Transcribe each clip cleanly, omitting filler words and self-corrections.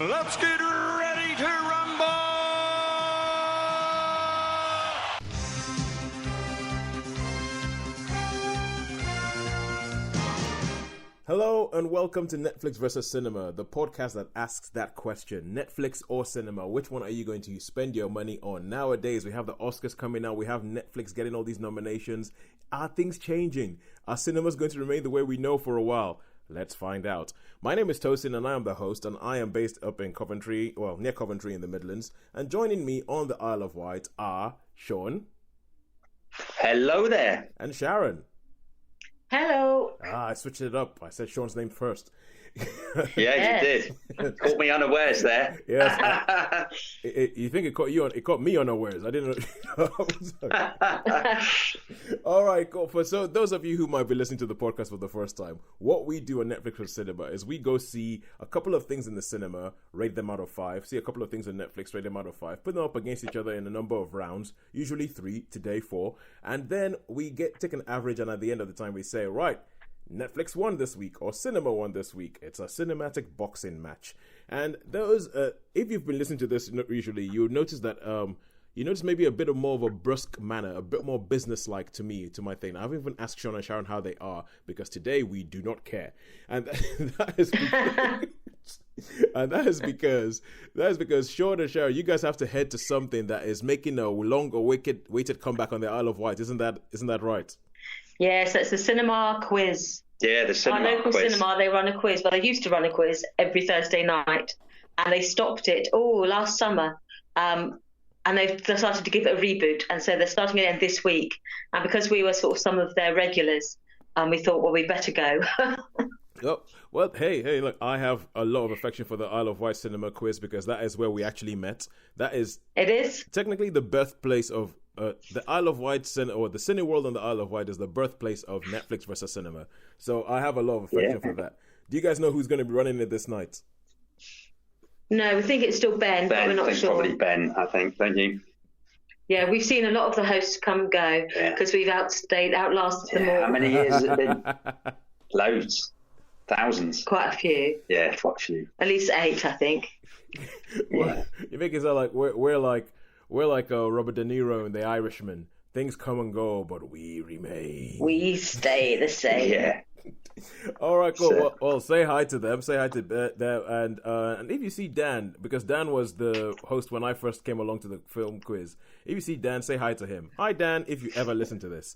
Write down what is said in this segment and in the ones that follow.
Let's get ready to rumble! Hello and welcome to Netflix vs. Cinema, the podcast that asks that question. Netflix or cinema, which one are you going to spend your money on? Nowadays, we have the Oscars coming out, we have Netflix getting all these nominations. Are things changing? Are cinemas going to remain the way we know for a while? Let's find out. My name is Tosin and I am the host, and I am based up in Coventry, well, near Coventry in the Midlands. And joining me on the Isle of Wight are Shaun. Hello there. And Sharon. Hello. I switched it up. I said Shaun's name first. Yeah, you did. Caught me unawares there. Yes. You think it caught you on? It caught me unawares. I didn't know. All right, cool. So those of you who might be listening to the podcast for the first time, what we do on Netflix for Cinema is we go see a couple of things in the cinema, rate them out of 5. See a couple of things on Netflix, rate them out of 5. Put them up against each other in a number of rounds, usually 3, today 4, and then we take an average, and at the end of the time we say, right, Netflix won this week or cinema won this week. It's a cinematic boxing match. And those, if you've been listening to this usually, you'll notice that you notice maybe a bit of more of a brusque manner, a bit more business-like to my thing. I haven't even asked Shaun and Sharon how they are, because today we do not care. And that is because Shaun and Sharon, you guys have to head to something that is making a long awaited comeback on the Isle of Wight. Isn't that right? Yes, it's the cinema quiz. Yeah, the cinema quiz. Our local cinema, they run a quiz. Well, they used to run a quiz every Thursday night, and they stopped it, last summer. And they've started to give it a reboot, and so they're starting it again this week. And because we were sort of some of their regulars, we thought, well, we'd better go. Oh, well, hey, look, I have a lot of affection for the Isle of Wight cinema quiz, because that is where we actually met. It is technically the birthplace of the Isle of Wight, or the Cineworld on the Isle of Wight is the birthplace of Netflix versus cinema. So I have a lot of affection for that. Do you guys know who's going to be running it this night? No, we think it's still Ben, but we're not sure. Probably Ben, I think, don't you? Yeah, we've seen a lot of the hosts come and go because we've outlasted them all. How many years has it been? Loads. Thousands. Quite a few. Yeah, quite a few. At least 8, I think. Well, you make it sound like we're like Robert De Niro in The Irishman. Things come and go, but we remain. We stay the same. Yeah. All right, cool. Well, say hi to them. Say hi to them, and if you see Dan, because Dan was the host when I first came along to the film quiz. If you see Dan, say hi to him. Hi, Dan. If you ever listen to this.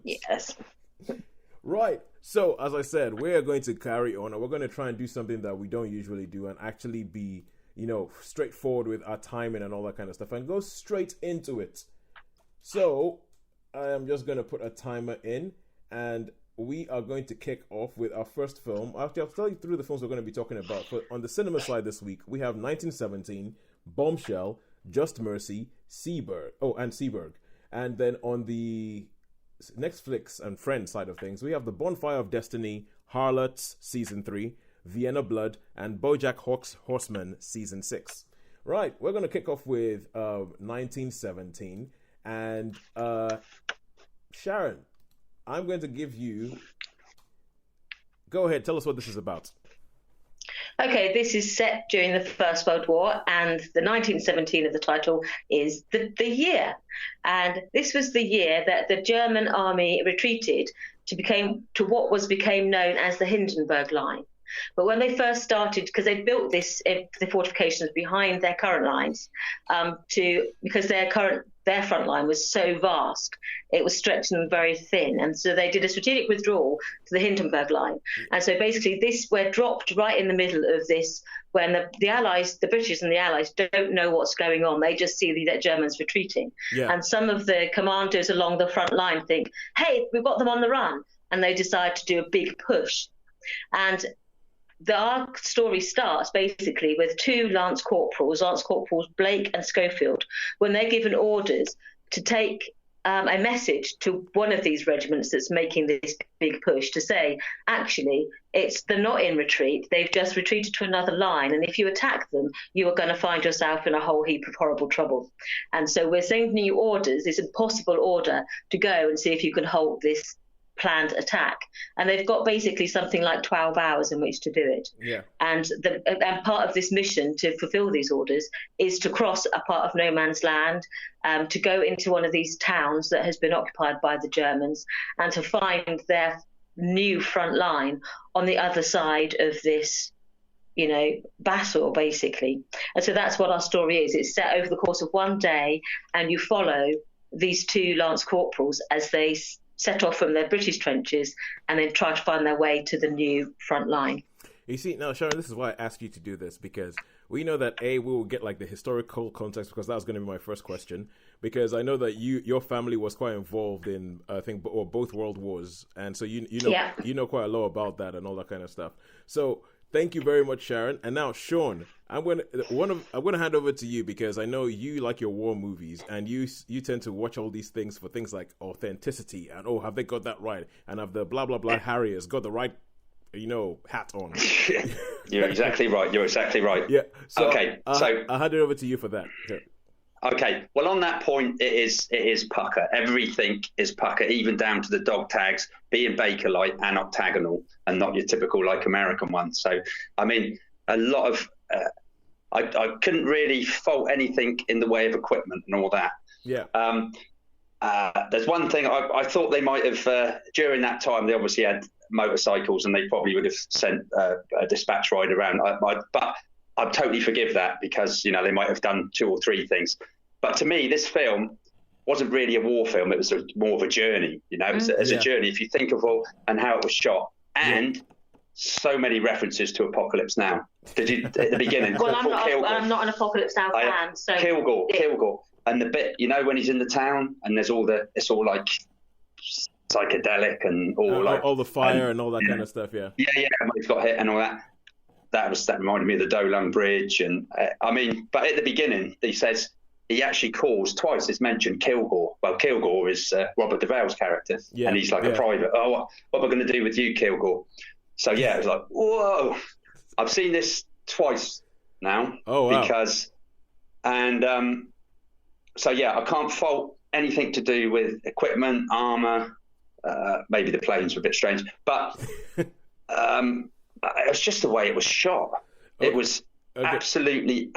Yes. Right. So, as I said, we are going to carry on, and we're going to try and do something that we don't usually do, and actually be, straightforward with our timing and all that kind of stuff, and go straight into it. So, I am just going to put a timer in, and we are going to kick off with our first film. I'll tell you through the films we're going to be talking about. On the cinema side this week, we have 1917, Bombshell, Just Mercy, Seberg. And then on the Netflix and Friends side of things, we have the Bonfire of Destiny, Harlots Season 3, Vienna Blood, and Bojack Horseman Season 6. Right, we're going to kick off with 1917. And Sharon, I'm going to give you... Go ahead, tell us what this is about. Okay, this is set during the First World War, and the 1917 of the title is the year. And this was the year that the German army retreated to what became known as the Hindenburg Line. But when they first started, because they built the fortifications behind their current lines, because their front line was so vast, it was stretching them very thin, and so they did a strategic withdrawal to the Hindenburg Line. And so basically, we're dropped right in the middle of this, when the Allies, the British and the Allies, don't know what's going on. They just see the Germans retreating, and some of the commanders along the front line think, "Hey, we've got them on the run," and they decide to do a big push. And our story starts basically with 2 Lance Corporals Blake and Schofield, when they're given orders to take a message to one of these regiments that's making this big push to say, actually, they're not in retreat. They've just retreated to another line. And if you attack them, you are going to find yourself in a whole heap of horrible trouble. And so we're sending you orders, this impossible order, to go and see if you can hold this planned attack, and they've got basically something like 12 hours in which to do it. Yeah. And part of this mission to fulfill these orders is to cross a part of no man's land, to go into one of these towns that has been occupied by the Germans, and to find their new front line on the other side of this, battle, basically. And so that's what our story is. It's set over the course of one day, and you follow these two lance corporals as they set off from their British trenches and then try to find their way to the new front line. You see, now, Sharon, this is why I asked you to do this, because we know that, we will get like the historical context, because that was going to be my first question, because I know that your family was quite involved in, I think, both world wars, and so you know quite a lot about that and all that kind of stuff. So thank you very much, Sharon. And now, Shaun, I'm going to hand over to you, because I know you like your war movies, and you tend to watch all these things for things like authenticity and, have they got that right, and have the blah blah blah Harriers got the right hat on. You're exactly right. Yeah. So, okay. So I'll hand it over to you for that. Yeah. Okay. Well, on that point, it is pucker. Everything is pucker, even down to the dog tags being Bakelite and octagonal, and not your typical like American ones. So, I mean, a lot of I couldn't really fault anything in the way of equipment and all that. Yeah. There's one thing I thought they might have during that time. They obviously had motorcycles, and they probably would have sent a dispatch rider around. But I totally forgive that, because they might have done 2 or 3 things. But to me, this film wasn't really a war film. It was more of a journey. It was a journey. If you think of all and how it was shot, and so many references to Apocalypse Now. Did you at the beginning? Well, I'm not an Apocalypse Now fan. So Kilgore, and the bit when he's in the town, and there's it's all like psychedelic and all the fire and all that kind of stuff. Yeah. When he's got hit and all that. That reminded me of the Dolung Bridge, and but at the beginning he says he actually calls twice. It's mentioned Kilgore. Well, Kilgore is Robert Duvall's character, and he's like a private. Oh, what am I going to do with you, Kilgore? So it was like, whoa! I've seen this twice now. Oh, wow. Because, and I can't fault anything to do with equipment, armor. Maybe the planes were a bit strange, but it was just the way it was shot. It was absolutely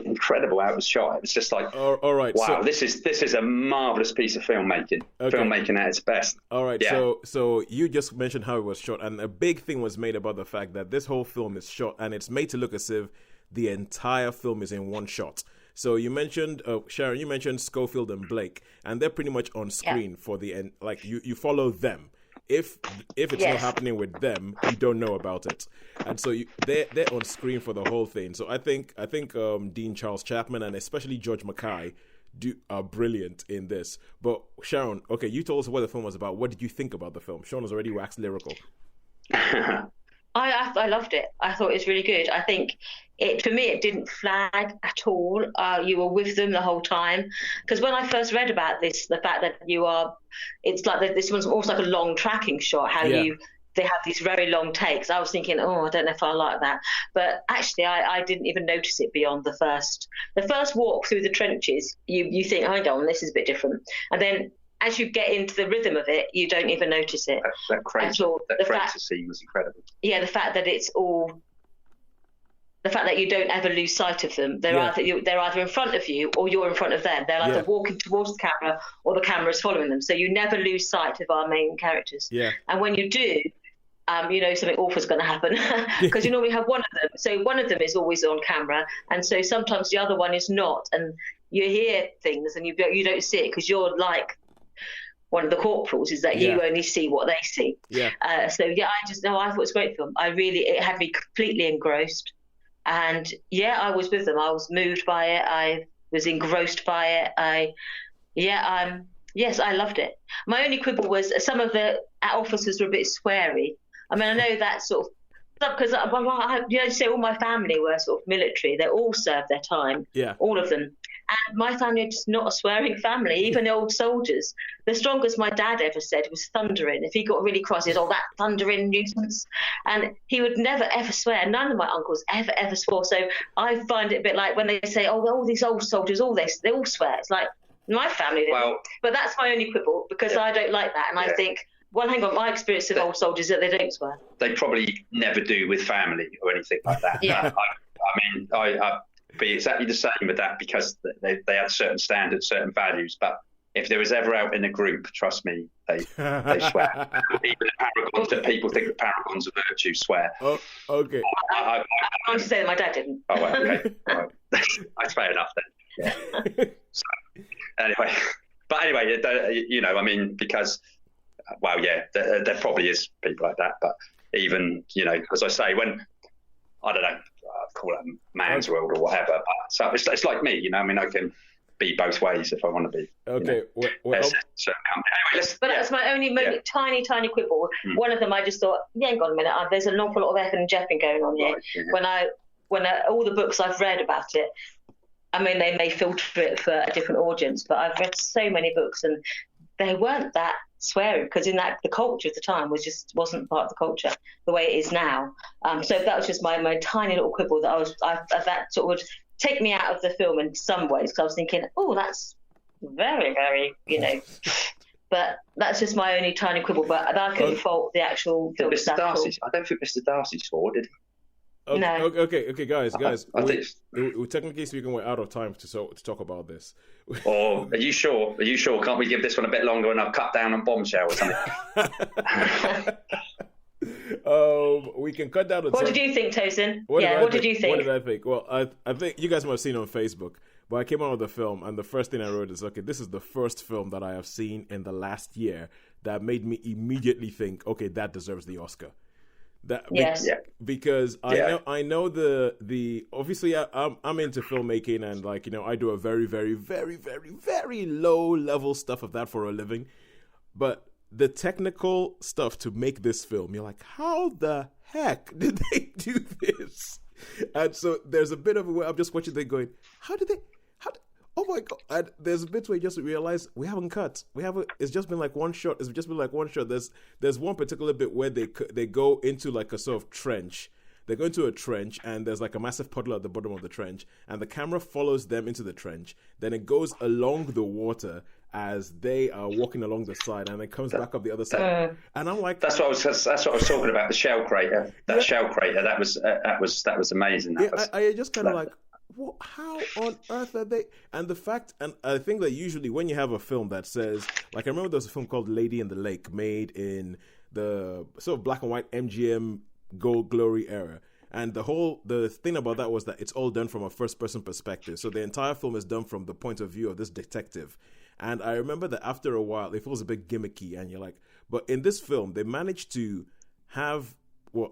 incredible how it was shot. It was just like, all right, wow, this is a marvelous piece of filmmaking. Filmmaking at its best. All right, so you just mentioned how it was shot, and a big thing was made about the fact that this whole film is shot, and it's made to look as if the entire film is in one shot. So you mentioned, Sharon, you mentioned Schofield and Blake, and they're pretty much on screen for the end. Like you follow them. If it's not happening with them, you don't know about it, and so they're on screen for the whole thing. So I think Dean Charles Chapman and especially George Mackay are brilliant in this. But Sharon, okay, you told us what the film was about. What did you think about the film? Shaun has already waxed lyrical. I loved it. I thought it was really good. I think for me, it didn't flag at all. You were with them the whole time. Because when I first read about this, the fact that it's like this one's almost like a long tracking shot, they have these very long takes. I was thinking, I don't know if I like that. But actually, I didn't even notice it beyond the first walk through the trenches. You think, hang on, this is a bit different. And then as you get into the rhythm of it, you don't even notice it. That crazy scene was incredible. Yeah, the fact that you don't ever lose sight of them. They're either in front of you or you're in front of them. They're either walking towards the camera or the camera's following them. So you never lose sight of our main characters. Yeah. And when you do, something awful is going to happen, because you normally have one of them. So one of them is always on camera, and so sometimes the other one is not. And you hear things and you don't see it because you're like one of the corporals, is that you only see what they see. Yeah. I thought it was a great film. It had me completely engrossed. And I was with them. I was moved by it. I was engrossed by it. Yes, I loved it. My only quibble was some of the officers were a bit sweary. I mean, I know that sort of, because you say all my family were sort of military. They all served their time. Yeah. All of them. And my family are just not a swearing family, even the old soldiers. The strongest my dad ever said was thundering. If he got really cross, he'd that thundering nuisance. And he would never, ever swear. None of my uncles ever swore. So I find it a bit like when they say, all these old soldiers, they all swear. It's like, my family didn't. Well, but that's my only quibble, because I don't like that. And I think Well, hang on. My experience of old soldiers is that they don't swear. They probably never do with family or anything like that. Yeah. I'd be exactly the same with that, because they had certain standards, certain values. But if there was ever out in a group, trust me, they swear. Even the paragons that people think the paragons of virtue swear. Oh, okay. I'm to say that my dad didn't. Oh, well, okay. Right. That's fair enough then. Yeah. So, anyway, because, well, yeah, there probably is people like that. But even, as I say, when, I don't know, I'll call it a man's world or whatever. But so it's like me, I can be both ways if I want to be. Okay. Anyway, that's my only tiny quibble. One of them, I just thought, hang on a minute, there's an awful lot of effing and jeffing going on here. Right, When all the books I've read about it, they may filter it for a different audience, but I've read so many books and they weren't that swearing, because in that the culture at the time wasn't part of the culture the way it is now. So that was just my tiny little quibble that sort of would take me out of the film in some ways, because I was thinking, oh, that's very, very, But that's just my only tiny quibble. But I couldn't fault the actual film. Mr. Darcy, I don't think Mr. Darcy swore, did he? Okay, no. Okay, guys. We're technically speaking, we're out of time to talk about this. Or are you sure? Can't we give this one a bit longer and I'll cut down on Bombshell or something? We can cut down. What did you think, Tosin? What did you think? What did I think? Well, I think you guys might have seen it on Facebook, but I came out with the film, and the first thing I wrote is, okay, this is the first film that I have seen in the last year that made me immediately think, okay, that deserves the Oscar. Because I know the obviously I'm into filmmaking, and I do a very, very, very, very, very low level stuff of that for a living, but the technical stuff to make this film, you're like, how the heck did they do this? And so there's a bit of a way I'm just watching them going, oh my God. And there's a bit where you just realize we haven't cut. It's just been like one shot. There's one particular bit where they go into like a sort of trench. They go into a trench, and there's like a massive puddle at the bottom of the trench, and the camera follows them into the trench. Then it goes along the water as they are walking along the side, and it comes back up the other side. And I'm like, that's what I was talking about, the shell crater. Shell crater. That was amazing. I just kind of like, what, how on earth are they? And the fact, and I think that usually when you have a film that says, like, I remember there was a film called Lady in the Lake, made in the sort of black and white MGM Gold Glory era. And the thing about that was that it's all done from a first person perspective. So the entire film is done from the point of view of this detective. And I remember that after a while, it feels a bit gimmicky, and you're like, but in this film, they managed to have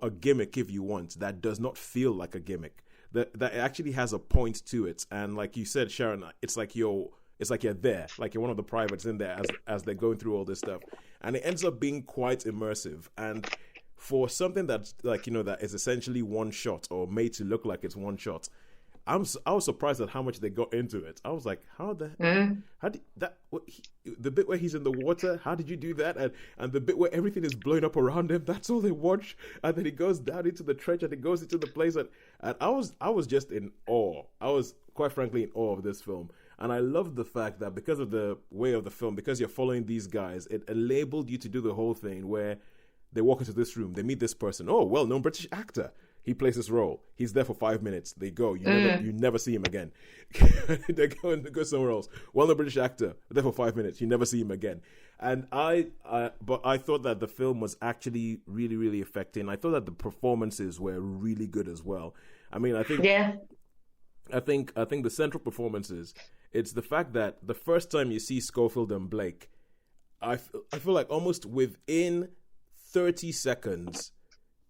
a gimmick, if you want, that does not feel like a gimmick. That actually has a point to it. And like you said, Sharon, it's like you're there, like you're one of the privates in there as they're going through all this stuff. And it ends up being quite immersive. And for something that's that is essentially one shot, or made to look like it's one shot, I was surprised at how much they got into it. I was like, how did the bit where he's in the water, how did you do that? And the bit where everything is blowing up around him, that's all they watch. And then he goes down into the trench, and he goes into the place, and I was just in awe. I was quite frankly in awe of this film. And I love the fact that because of the way of the film, because you're following these guys, it enabled you to do the whole thing where they walk into this room, they meet this person, well-known British actor. He plays this role. He's there for 5 minutes. They go. You never see him again. They go somewhere else. Well-known British actor, there for 5 minutes. You never see him again. And but I thought that the film was actually really, really affecting. I thought that the performances were really good as well. I mean, I think the central performances, it's the fact that the first time you see Schofield and Blake, I feel like almost within 30 seconds,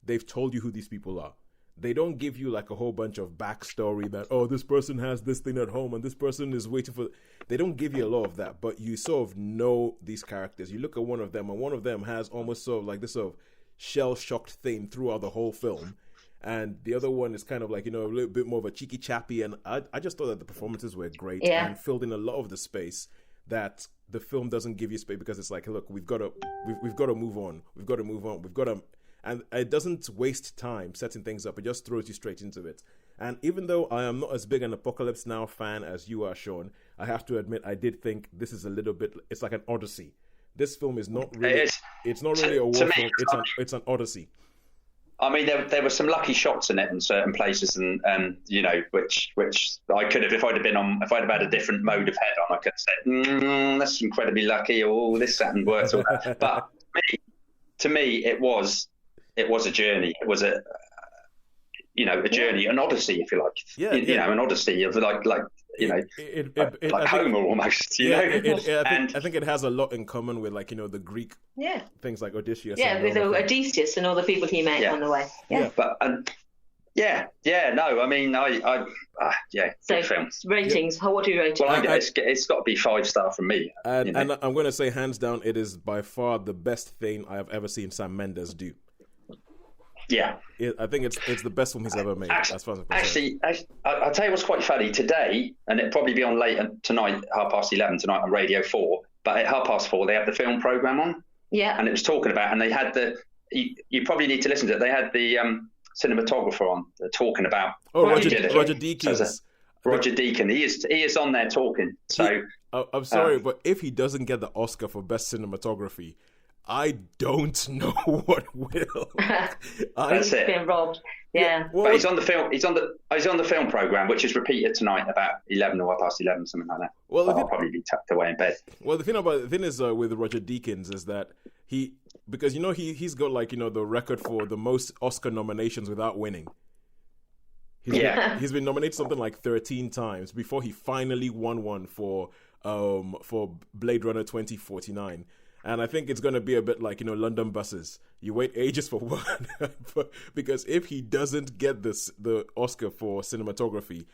they've told you who these people are. They don't give you like a whole bunch of backstory that, this person has this thing at home and this person is waiting for... They don't give you a lot of that, but you sort of know these characters. You look at one of them, and one of them has almost sort of like this sort of shell-shocked thing throughout the whole film. And the other one is kind of like, a little bit more of a cheeky chappy. And I just thought that the performances were great and filled in a lot of the space that the film doesn't give you space, because it's like, look, we've got to move on. We've got to... And it doesn't waste time setting things up. It just throws you straight into it. And even though I am not as big an Apocalypse Now fan as you are, Sean, I have to admit I did think this is a little bit... It's like an odyssey. this film is not really. It's not really a war film. It's an odyssey. I mean, there were some lucky shots in it in certain places, and you know, which I could have, if I'd have had a different mode of head on, I could have said, that's incredibly lucky, or this and worked. But to me, it was a journey. It was a journey, an odyssey, if you like. You know, an odyssey of like Homer almost. You know, I think it has a lot in common with the Greek things like Odysseus. Yeah, with Odysseus and all the people he met on the way. Yeah, but no, I mean, So film. ratings. What do you rate it? Well, it's got to be 5-star from me. And I'm going to say hands down, it is by far the best thing I have ever seen Sam Mendes do. Yeah, I think it's the best film he's ever made. As far as I'm concerned. Actually, I'll tell you what's quite funny today, and it'll probably be on later tonight, 11:30 tonight on Radio 4. But at 4:30 they have the film program on. Yeah, and it was talking about, and they had you probably need to listen to it. They had the cinematographer on talking about. Oh, Roger Deakins. Roger Deakins. He is on there talking. So I'm sorry, but if he doesn't get the Oscar for best cinematography, I don't know what will. That's it. Been robbed. Yeah. Well, but he's on the film. He's on the film program, which is repeated tonight about 11 or 11, something like that. Well, I'll probably be tucked away in bed. Well, the thing is with Roger Deakins is that because he's got the record for the most Oscar nominations without winning. He's been nominated something like 13 times before he finally won one for Blade Runner 2049. And I think it's going to be a bit like, London buses. You wait ages for one. Because if he doesn't get the Oscar for cinematography,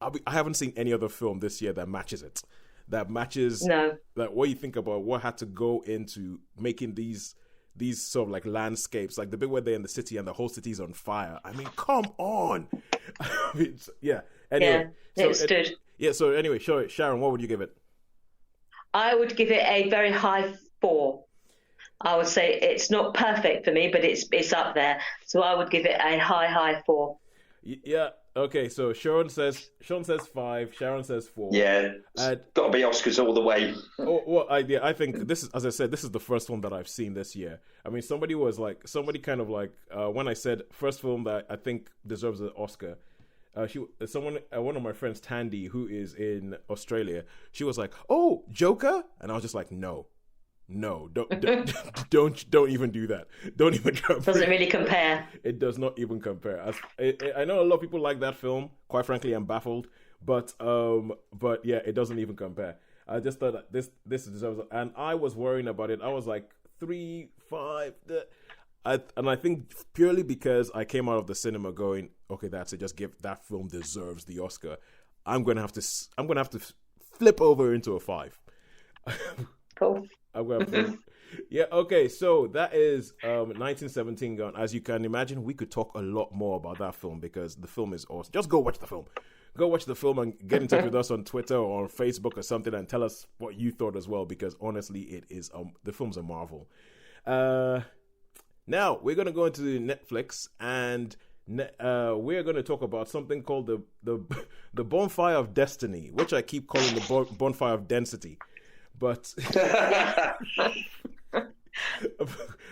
I haven't seen any other film this year that matches it. That matches that what you think about what had to go into making these sort of like landscapes, like the bit where they're in the city and the whole city's on fire. I mean, come on. Anyway. Yeah, so anyway, Sharon, what would you give it? I would give it a very high 4. I would say it's not perfect for me, but it's up there. So I would give it a high 4. Yeah. Okay. So Shaun says 5. Sharon says 4. Yeah. Got to be Oscars all the way. I think this is, as I said, this is the first film that I've seen this year. I mean, somebody when I said first film that I think deserves an Oscar. One of my friends, Tandy, who is in Australia, she was like, "Oh, Joker," and I was just like, "No, don't even do that. Don't even compare. Doesn't really compare. It does not even compare. I know a lot of people like that film. Quite frankly, I'm baffled, but yeah, it doesn't even compare. I just thought that this deserves it, and I was worrying about it. I was like 3, 5. And I think purely because I came out of the cinema going, okay, that's it. Just give that film deserves the Oscar. I'm gonna have to flip over into a 5. Cool. I'm gonna yeah. Okay. So that is 1917 gone. As you can imagine, we could talk a lot more about that film because the film is awesome. Just go watch the film. Go watch the film and get in touch with us on Twitter or on Facebook or something and tell us what you thought as well. Because honestly, it is the film's a marvel. Now, we're going to go into Netflix and we're going to talk about something called the Bonfire of Destiny, which I keep calling the Bonfire of Density. But...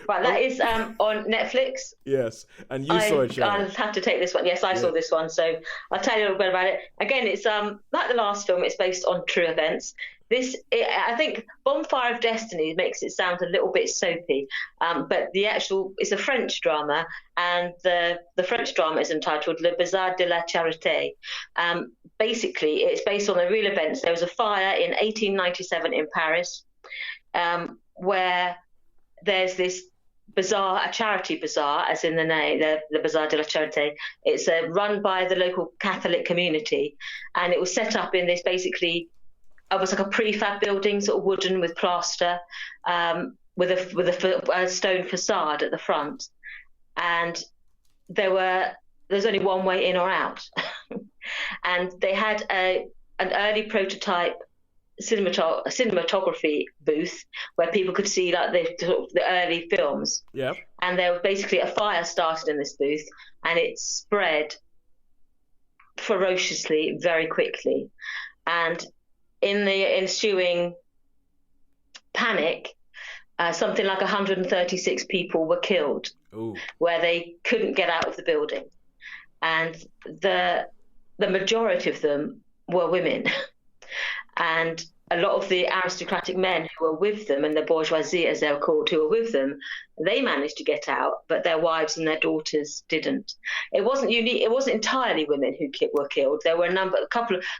Right, that is on Netflix. Yes, and you saw it, Sharon. I'll have to take this one. Yes, I saw this one, so I'll tell you a little bit about it. Again, it's like the last film. It's based on true events. I think Bonfire of Destiny makes it sound a little bit soapy, but it's a French drama, and the French drama is entitled Le Bazar de la Charité. Basically, it's based on the real events. There was a fire in 1897 in Paris, where there's this bazaar, a charity bazaar, as in the name, the Bazar de la Charité. It's run by the local Catholic community, and it was set up in this basically almost like a prefab building, sort of wooden with plaster, with a stone facade at the front. And there's only one way in or out. And they had an early prototype cinematography booth where people could see like the early films. Yeah. And there was basically a fire started in this booth, and it spread ferociously very quickly. And in the ensuing panic, something like 136 people were killed. Ooh. Where they couldn't get out of the building. And the majority of them were women. And a lot of the aristocratic men who were with them, and the bourgeoisie, as they were called, who were with them, they managed to get out, but their wives and their daughters didn't. It wasn't unique. It wasn't entirely women who were killed. There were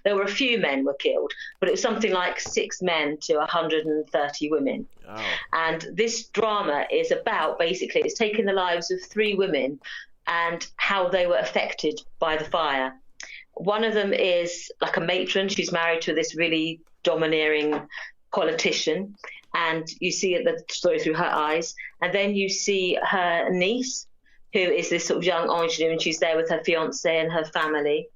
there were a few men were killed, but it was something like 6 men to 130 women. Oh. And this drama is about, basically, it's taking the lives of 3 women and how they were affected by the fire. One of them is like a matron. She's married to this really domineering politician, and you see the story through her eyes. And then you see her niece, who is this sort of young ingenue, and she's there with her fiancé and her family.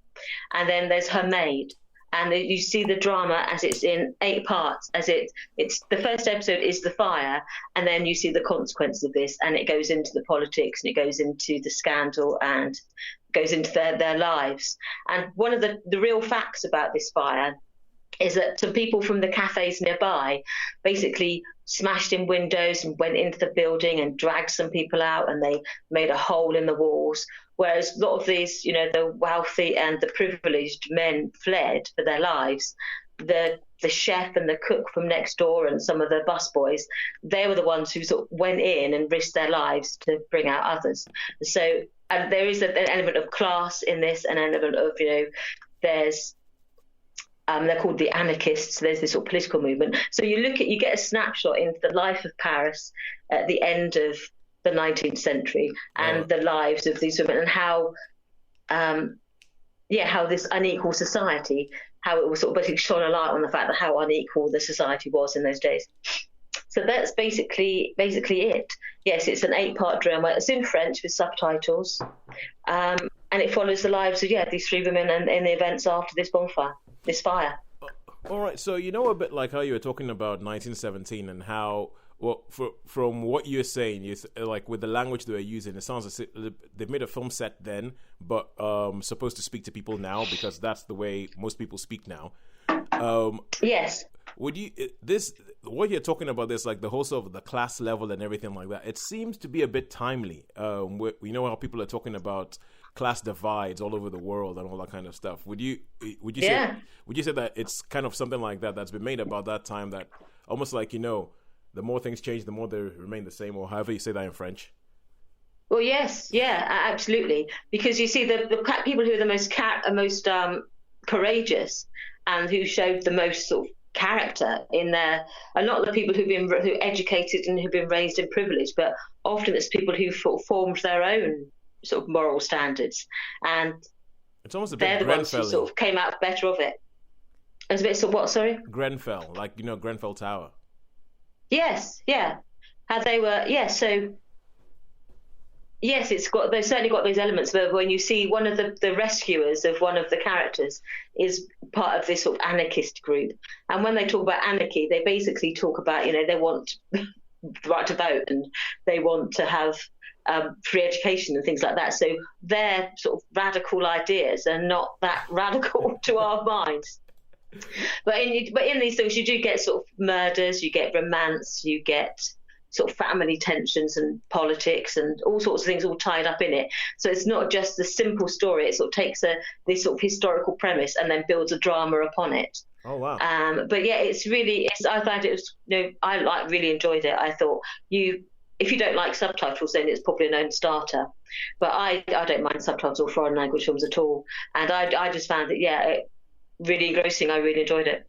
And then there's her maid. And you see the drama as it's in 8 parts. As it's the first episode is the fire, and then you see the consequences of this, and it goes into the politics, and it goes into the scandal, and goes into their lives. And one of the real facts about this fire is that some people from the cafes nearby basically smashed in windows and went into the building and dragged some people out, and they made a hole in the walls. Whereas a lot of these, the wealthy and the privileged men fled for their lives. The chef and the cook from next door and some of the busboys, they were the ones who sort of went in and risked their lives to bring out others. So there is an element of class in this, an element of, there's they're called the anarchists. There's this sort of political movement. So you get a snapshot into the life of Paris at the end of the 19th century and the lives of these women, and how this unequal society, how it was sort of basically shone a light on the fact that how unequal the society was in those days. So that's basically it. Yes, it's an 8-part drama. It's in French with subtitles, and it follows the lives of these 3 women and the events after this fire. All right, so a bit like how you were talking about 1917 and how, well, from what you're saying, like with the language they were using, it sounds as if they made a film set then, but supposed to speak to people now because that's the way most people speak now. Yes. Would you what you're talking about, this like the whole sort of the class level and everything like that? It seems to be a bit timely. We know how people are talking about class divides all over the world and all that kind of stuff. Would you say that it's kind of something like that's been made about that time, that almost like the more things change, the more they remain the same, or however you say that in French? Well, yes, absolutely. Because you see the people who are the most courageous and who showed the most sort of character in there are not the people who are educated and who've been raised in privilege, but often it's people who formed their own sort of moral standards, and it's almost a bit they're the ones who sort of came out better of it. It's a bit what? Sorry, Grenfell, like Grenfell Tower. Yes, yeah. How they were, So yes, they've certainly got those elements. But when you see one of the rescuers of one of the characters is part of this sort of anarchist group, and when they talk about anarchy, they basically talk about they want the right to vote and they want to have free education and things like that. So their sort of radical ideas are not that radical to our minds. But in these things, you do get sort of murders, you get romance, you get sort of family tensions and politics and all sorts of things all tied up in it. So it's not just the simple story. It sort of takes this sort of historical premise and then builds a drama upon it. Oh wow! But yeah, I find it was, I really enjoyed it. I thought if you don't like subtitles, then it's probably a non-starter. But I don't mind subtitles or foreign language films at all. And I just found it, really engrossing. I really enjoyed it.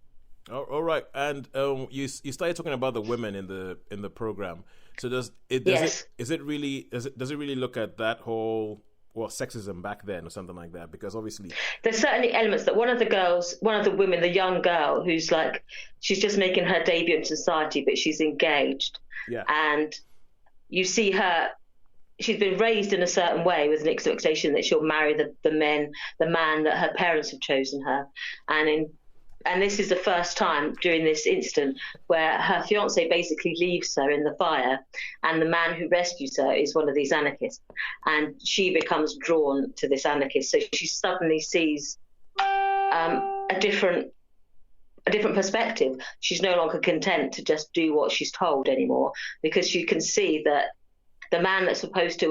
All right. And you started talking about the women in the program. So does it really look at that whole sexism back then or something like that? Because obviously there's certainly elements that one of the women, the young girl who's like, she's just making her debut in society, but she's engaged. Yeah. And you see her, she's been raised in a certain way with an expectation that she'll marry the man that her parents have chosen her. And this is the first time during this incident where her fiancé basically leaves her in the fire, and the man who rescues her is one of these anarchists, and she becomes drawn to this anarchist. So she suddenly sees a different a different perspective. She's no longer content to just do what she's told anymore, because you can see that the man that's supposed to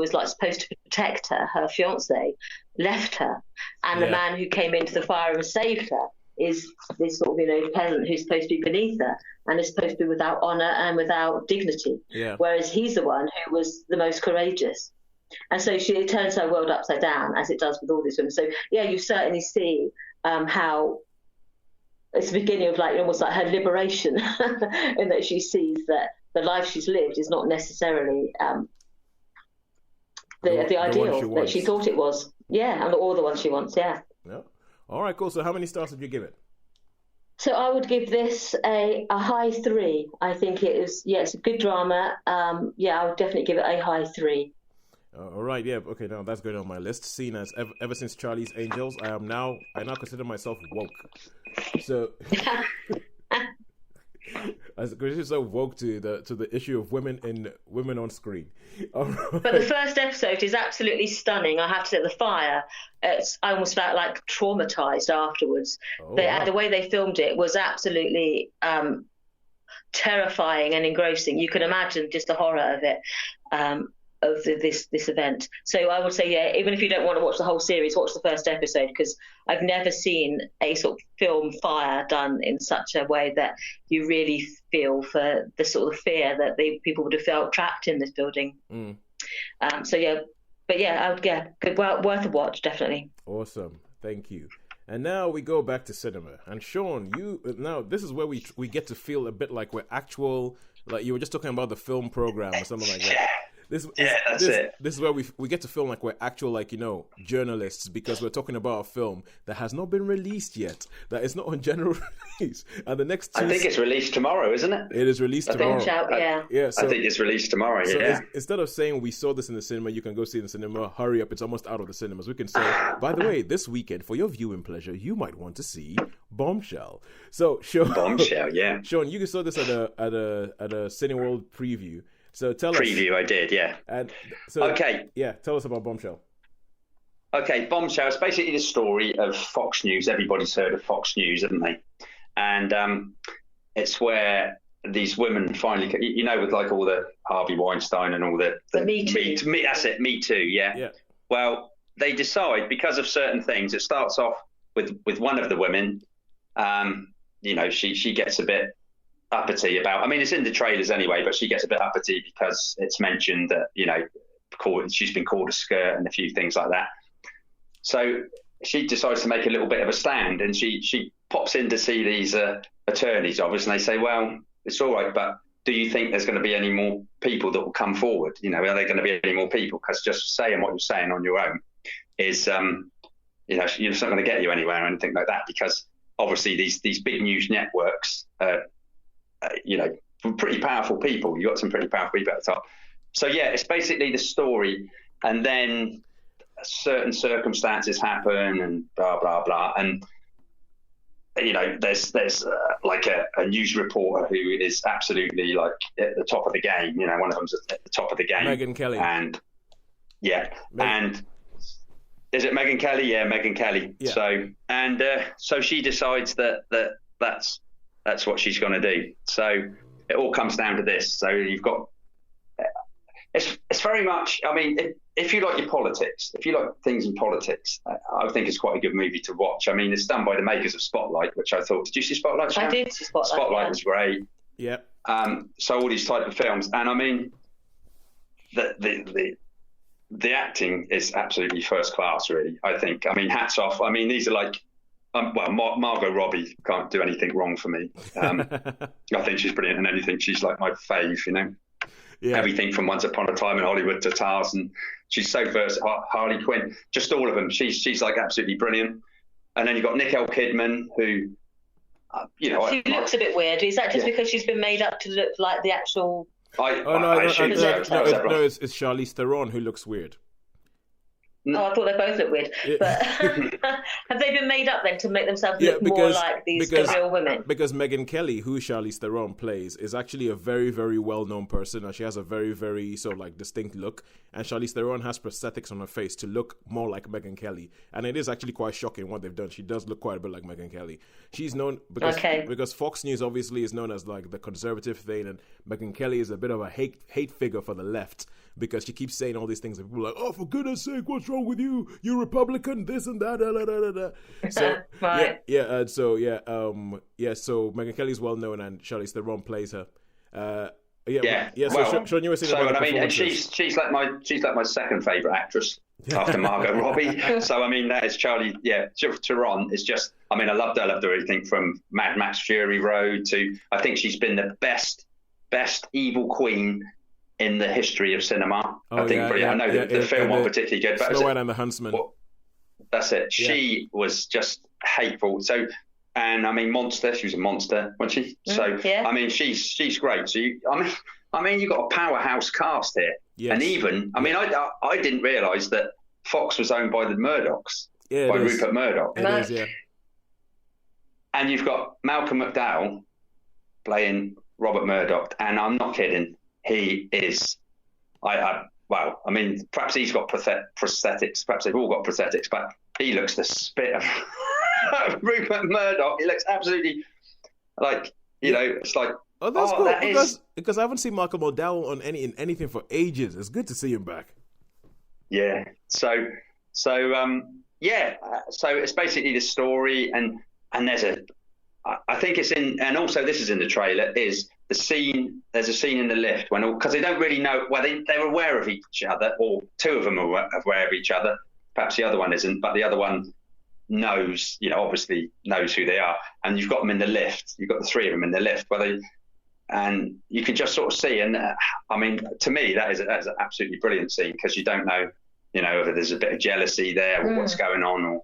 protect her, her fiance, left her, and the man who came into the fire and saved her is this sort of peasant who's supposed to be beneath her and is supposed to be without honour and without dignity. Whereas he's the one who was the most courageous. And so it turns her world upside down, as it does with all these women. So you certainly see how it's the beginning of almost like her liberation, in that she sees that the life she's lived is not necessarily the ideal that she thought it was. Yeah, and all the ones she wants. Yeah. All right, cool. So how many stars would you give it? So I would give this a high 3. I think it is. Yeah, it's a good drama. I would definitely give it a high 3. All right, yeah, okay, now that's going on my list. Seen as ever since Charlie's Angels, I now consider myself woke. So, as consider so woke to the issue of women on screen. Right. But the first episode is absolutely stunning. I have to say, the fire. I almost felt like traumatized afterwards. The way they filmed it was absolutely terrifying and engrossing. You can imagine just the horror of it. Of this event. So I would say, even if you don't want to watch the whole series, watch the first episode, because I've never seen a sort of film fire done in such a way that you really feel for the sort of fear that the people would have felt trapped in this building. I would good, worth a watch, definitely. Awesome, thank you. And now we go back to cinema. And Shaun, this is where we get to feel a bit like we're actual, like you were just talking about the film program or something like that. This is where we get to feel like we're actual, journalists, because we're talking about a film that has not been released yet, that is not on general release. And the next I think it's released tomorrow, isn't it? It is released tomorrow. I think it's released tomorrow, instead of saying we saw this in the cinema, you can go see it in the cinema, hurry up, it's almost out of the cinemas. We can say, by the way, this weekend, for your viewing pleasure, you might want to see Bombshell. So, Shaun, Bombshell, yeah. Shaun, you saw this at a Cineworld preview. So tell us. Preview, I did, yeah. And so, okay. Yeah, tell us about Bombshell. Okay, Bombshell is basically the story of Fox News. Everybody's heard of Fox News, haven't they? And it's where these women finally, with all the Harvey Weinstein and all the Me Too. That's it, Me Too, yeah. Well, they decide, because of certain things, it starts off with one of the women, she gets a bit uppity about, it's in the trailers anyway, but she gets a bit uppity because it's mentioned that, she's been called a skirt and a few things like that. So she decides to make a little bit of a stand, and she pops in to see these attorneys of us, and they say, well, it's all right, but do you think there's going to be any more people that will come forward? Are there going to be any more people? Because just saying what you're saying on your own is, it's not going to get you anywhere or anything like that, because obviously these big news networks, pretty powerful people. You got some pretty powerful people at the top. So it's basically the story, and then certain circumstances happen, and blah blah blah, and there's a news reporter who is absolutely at the top of the game. One of them's at the top of the game. Megyn Kelly. And and is it Megyn Kelly? Yeah, Megyn Kelly. Yeah. So she decides that's what she's going to do. So it all comes down to this. So you've got, it's very much, if you like your politics, if you like things in politics, I think it's quite a good movie to watch. It's done by the makers of Spotlight, which I thought, did you see Spotlight, Sharon? I did see Spotlight. Spotlight was great. Yeah. So all these type of films, and the acting is absolutely first class, really, I think. Hats off. These are Margot Robbie can't do anything wrong for me. I think she's brilliant in anything. She's like my fave, Yeah. Everything from Once Upon a Time in Hollywood to Tarzan. She's so versatile. Harley Quinn, just all of them. She's absolutely brilliant. And then you've got Nicole Kidman, who, she looks a bit weird. Is that just because she's been made up to look like the actual? No, it's Charlize Theron who looks weird. Oh, I thought they both looked weird. But have they been made up then to make themselves look more like the real women? Because Megyn Kelly, who Charlize Theron plays, is actually a very, very well-known person, and she has a very, very sort of like distinct look. And Charlize Theron has prosthetics on her face to look more like Megyn Kelly, and it is actually quite shocking what they've done. She does look quite a bit like Megyn Kelly. She's known because Fox News obviously is known as like the conservative thing, and Megyn Kelly is a bit of a hate figure for the left, because she keeps saying all these things and people are like, oh, for goodness sake, what's wrong with you? You're Republican, this and that, da, da, da, da. So right. So Megyn Kelly's well known, and Charlize Theron plays her. So Shaun, you were saying about and she's like my second favourite actress after Margot Robbie. So I mean, that is Charlie. Yeah, Theron is just. I mean, I loved her everything from Mad Max Fury Road to. I think she's been the best evil queen in the history of cinema. I think brilliant. I know the film wasn't particularly good, but Snow White and the Huntsman. That's it. She was just hateful. So, and I mean, monster. She was a monster, wasn't she? I mean, she's great. So, I mean, you got a powerhouse cast here. Yes. And even, I mean, I didn't realise that Fox was owned by the Murdochs, by Rupert Murdoch. It is, yeah. And you've got Malcolm McDowell playing Robert Murdoch, and I'm not kidding. He is, I mean, perhaps he's got prosthetics. Perhaps they've all got prosthetics, but he looks the spit of Rupert Murdoch. He looks absolutely like, you know, it's like. Oh, that's cool because I haven't seen Malcolm McDowell in anything for ages. It's good to see him back. Yeah. So it's basically the story, and there's I think it's in, and also this is in the trailer, is the scene. There's a scene in the lift because they don't really know. Well, they're aware of each other, or two of them are aware of each other. Perhaps the other one isn't, but the other one knows. You know, obviously knows who they are. And you've got them in the lift. You've got the three of them in the lift, and you can just sort of see. And I mean, to me, that is an absolutely brilliant scene, because you don't know, you know, whether there's a bit of jealousy there or what's going on, or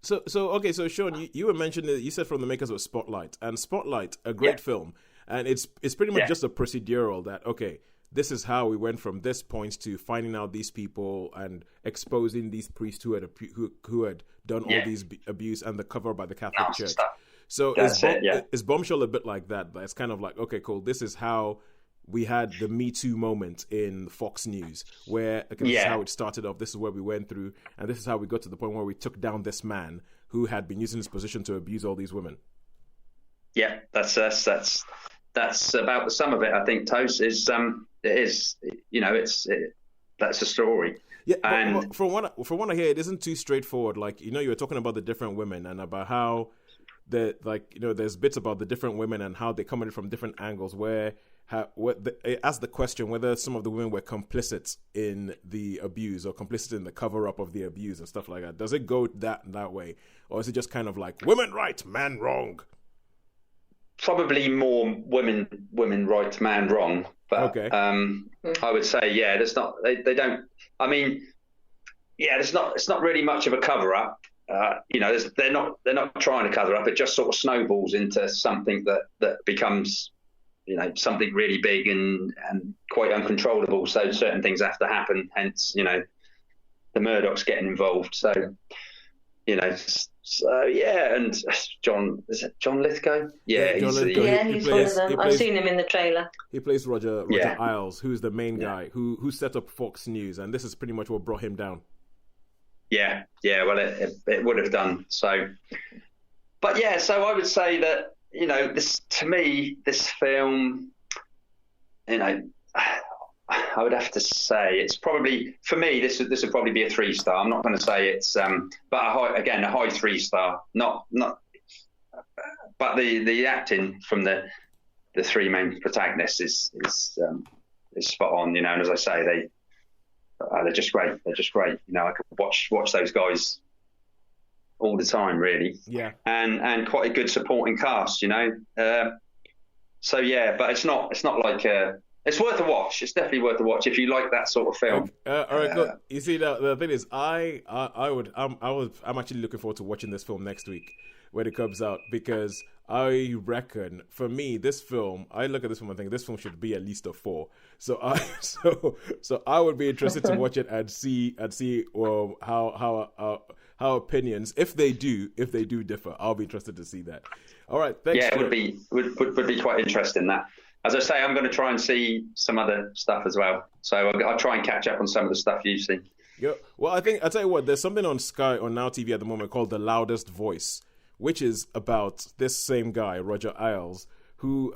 So Shaun, you were mentioning that you said from the makers of Spotlight, and Spotlight, a great film, and it's pretty much just a procedural that, okay, this is how we went from this point to finding out these people and exposing these priests who had done all these abuse, and the cover by the Catholic Church. So is Bombshell a bit like that? It's kind of like, okay, cool, this is how we had the Me Too moment in Fox News, where this is how it started off, this is where we went through, and this is how we got to the point where we took down this man who had been using his position to abuse all these women. Yeah, that's about the sum of it, I think, Toast, is it is, you know, that's a story. Yeah, and from what I hear, it isn't too straightforward. Like, you know, you were talking about the different women and about how there's bits about the different women and how they come at it from different angles, where it asks the question whether some of the women were complicit in the abuse or complicit in the cover-up of the abuse and stuff like that. Does it go that way? Or is it just kind of like, women right, man wrong? Probably more women right, man wrong. But okay. I would say, there's not, they don't, I mean, it's not really much of a cover-up. You know, they're not trying to cover up. It just sort of snowballs into something that becomes, you know, something really big and quite uncontrollable. So certain things have to happen. Hence, you know, the Murdochs getting involved. So, you know, and John Lithgow? Yeah, he's one of them. I've seen him in the trailer. He plays Roger Ailes, who's the main guy who set up Fox News, and this is pretty much what brought him down. Yeah. Well, it would have done. So, but so I would say that, you know, this film, you know, I would have to say it's probably, for me, this would probably be a 3-star. I'm not going to say it's, but a high 3-star. Not, but the acting from the three main protagonists is spot on. You know, and as I say, they're just great. They're just great. You know, I could watch those guys all the time, really. Yeah. And quite a good supporting cast, you know. But it's not like It's worth a watch. It's definitely worth a watch if you like that sort of film. All right, good. You see, the thing is, I'm actually looking forward to watching this film next week when it comes out, because I reckon, for me, this film, I look at this film and think this film should be at least a 4. So I would be interested to watch it and see how opinions, if they do differ, I'll be interested to see that. All right, thanks. Yeah, it would be quite interesting, that. As I say, I'm going to try and see some other stuff as well. So I'll try and catch up on some of the stuff you've seen. Yeah. Well, I'll tell you what, there's something on Sky, on Now TV at the moment, called The Loudest Voice, which is about this same guy, Roger Ailes, who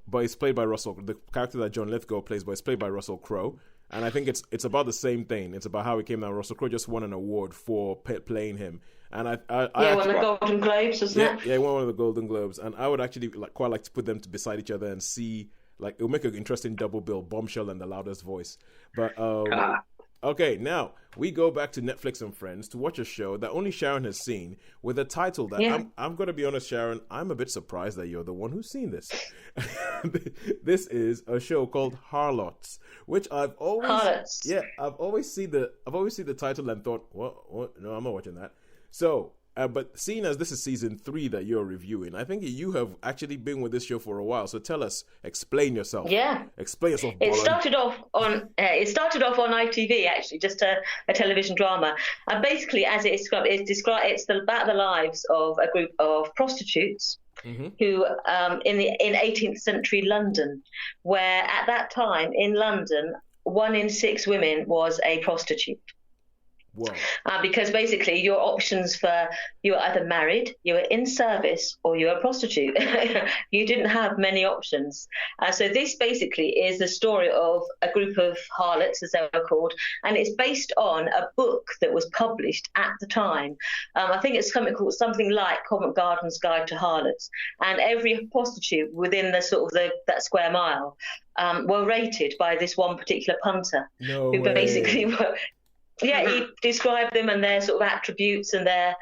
but he's played by the character that John Lithgow plays, but it's played by Russell Crowe. And I think it's about the same thing. It's about how he came down. Russell Crowe just won an award for playing him. And I won the Golden Globes, wasn't it? Yeah, he won one of the Golden Globes. And I would actually quite like to put them beside each other and see, it'll make an interesting double bill, Bombshell and The Loudest Voice. But okay, now we go back to Netflix and Friends to watch a show that only Sharon has seen, with a title that I'm going to be honest, Sharon, I'm a bit surprised that you're the one who's seen this. This is a show called Harlots, which I've always seen the title and thought, what? No, I'm not watching that. So, but seeing as this is season 3 that you're reviewing, I think you have actually been with this show for a while. So tell us, explain yourself. Yeah. Explain yourself. It started off on ITV, actually, just a television drama. And basically, as it's about the lives of a group of prostitutes who in 18th century London, where at that time in London, 1 in 6 women was a prostitute. Because basically your options you were either married, you were in service, or you were a prostitute. You didn't have many options. So this basically is the story of a group of harlots, as they were called, and it's based on a book that was published at the time. I think it's something like Covent Garden's Guide to Harlots, and every prostitute within that square mile were rated by this one particular punter, basically were. Yeah, he described them and their sort of attributes and their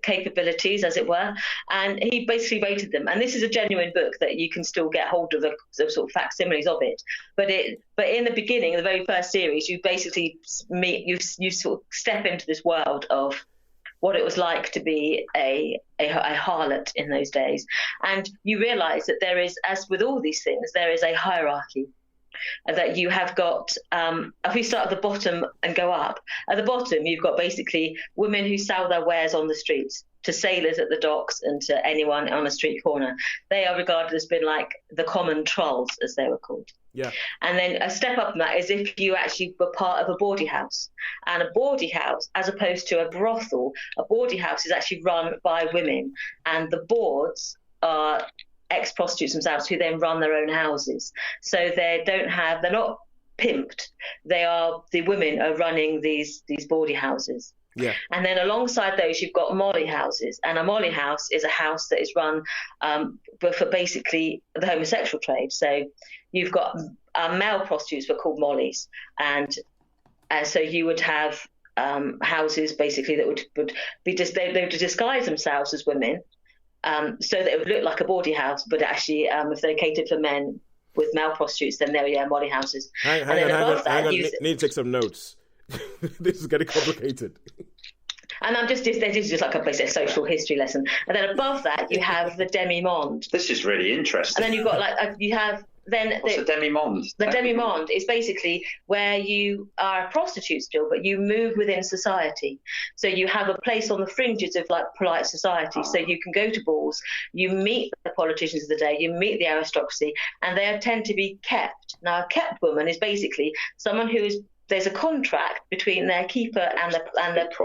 capabilities, as it were, and he basically rated them. And this is a genuine book that you can still get hold of the sort of facsimiles of it. But in the beginning, the very first series, you basically you sort of step into this world of what it was like to be a harlot in those days, and you realise that there is, as with all these things, there is a hierarchy. That you have got, if we start at the bottom and go up, at the bottom you've got basically women who sell their wares on the streets to sailors at the docks and to anyone on a street corner. They are regarded as being like the common trolls, as they were called. Yeah. And then a step up from that is if you actually were part of a bawdy house. And a bawdy house, as opposed to a brothel, a bawdy house is actually run by women, and the bawds are ex-prostitutes themselves who then run their own houses. So they're not pimped. The women are running these bawdy houses. Yeah. And then alongside those, you've got molly houses. And a molly house is a house that is run for basically the homosexual trade. So you've got male prostitutes were called mollies. And so you would have houses basically that would be they would disguise themselves as women, so that it would look like a bawdy house, but actually, if they catered for men with male prostitutes, then they were molly houses. Hang on. Need to take some notes. This is getting complicated. And this is just like a basic social history lesson. And then above that, you have the demi-monde. This is really interesting. And then you've got what's a demi-monde? The demi-monde is basically where you are a prostitute still, but you move within society. So you have a place on the fringes of polite society. So you can go to balls, you meet the politicians of the day, you meet the aristocracy, and they tend to be kept. Now, a kept woman is basically someone who is. There's a contract between their keeper and the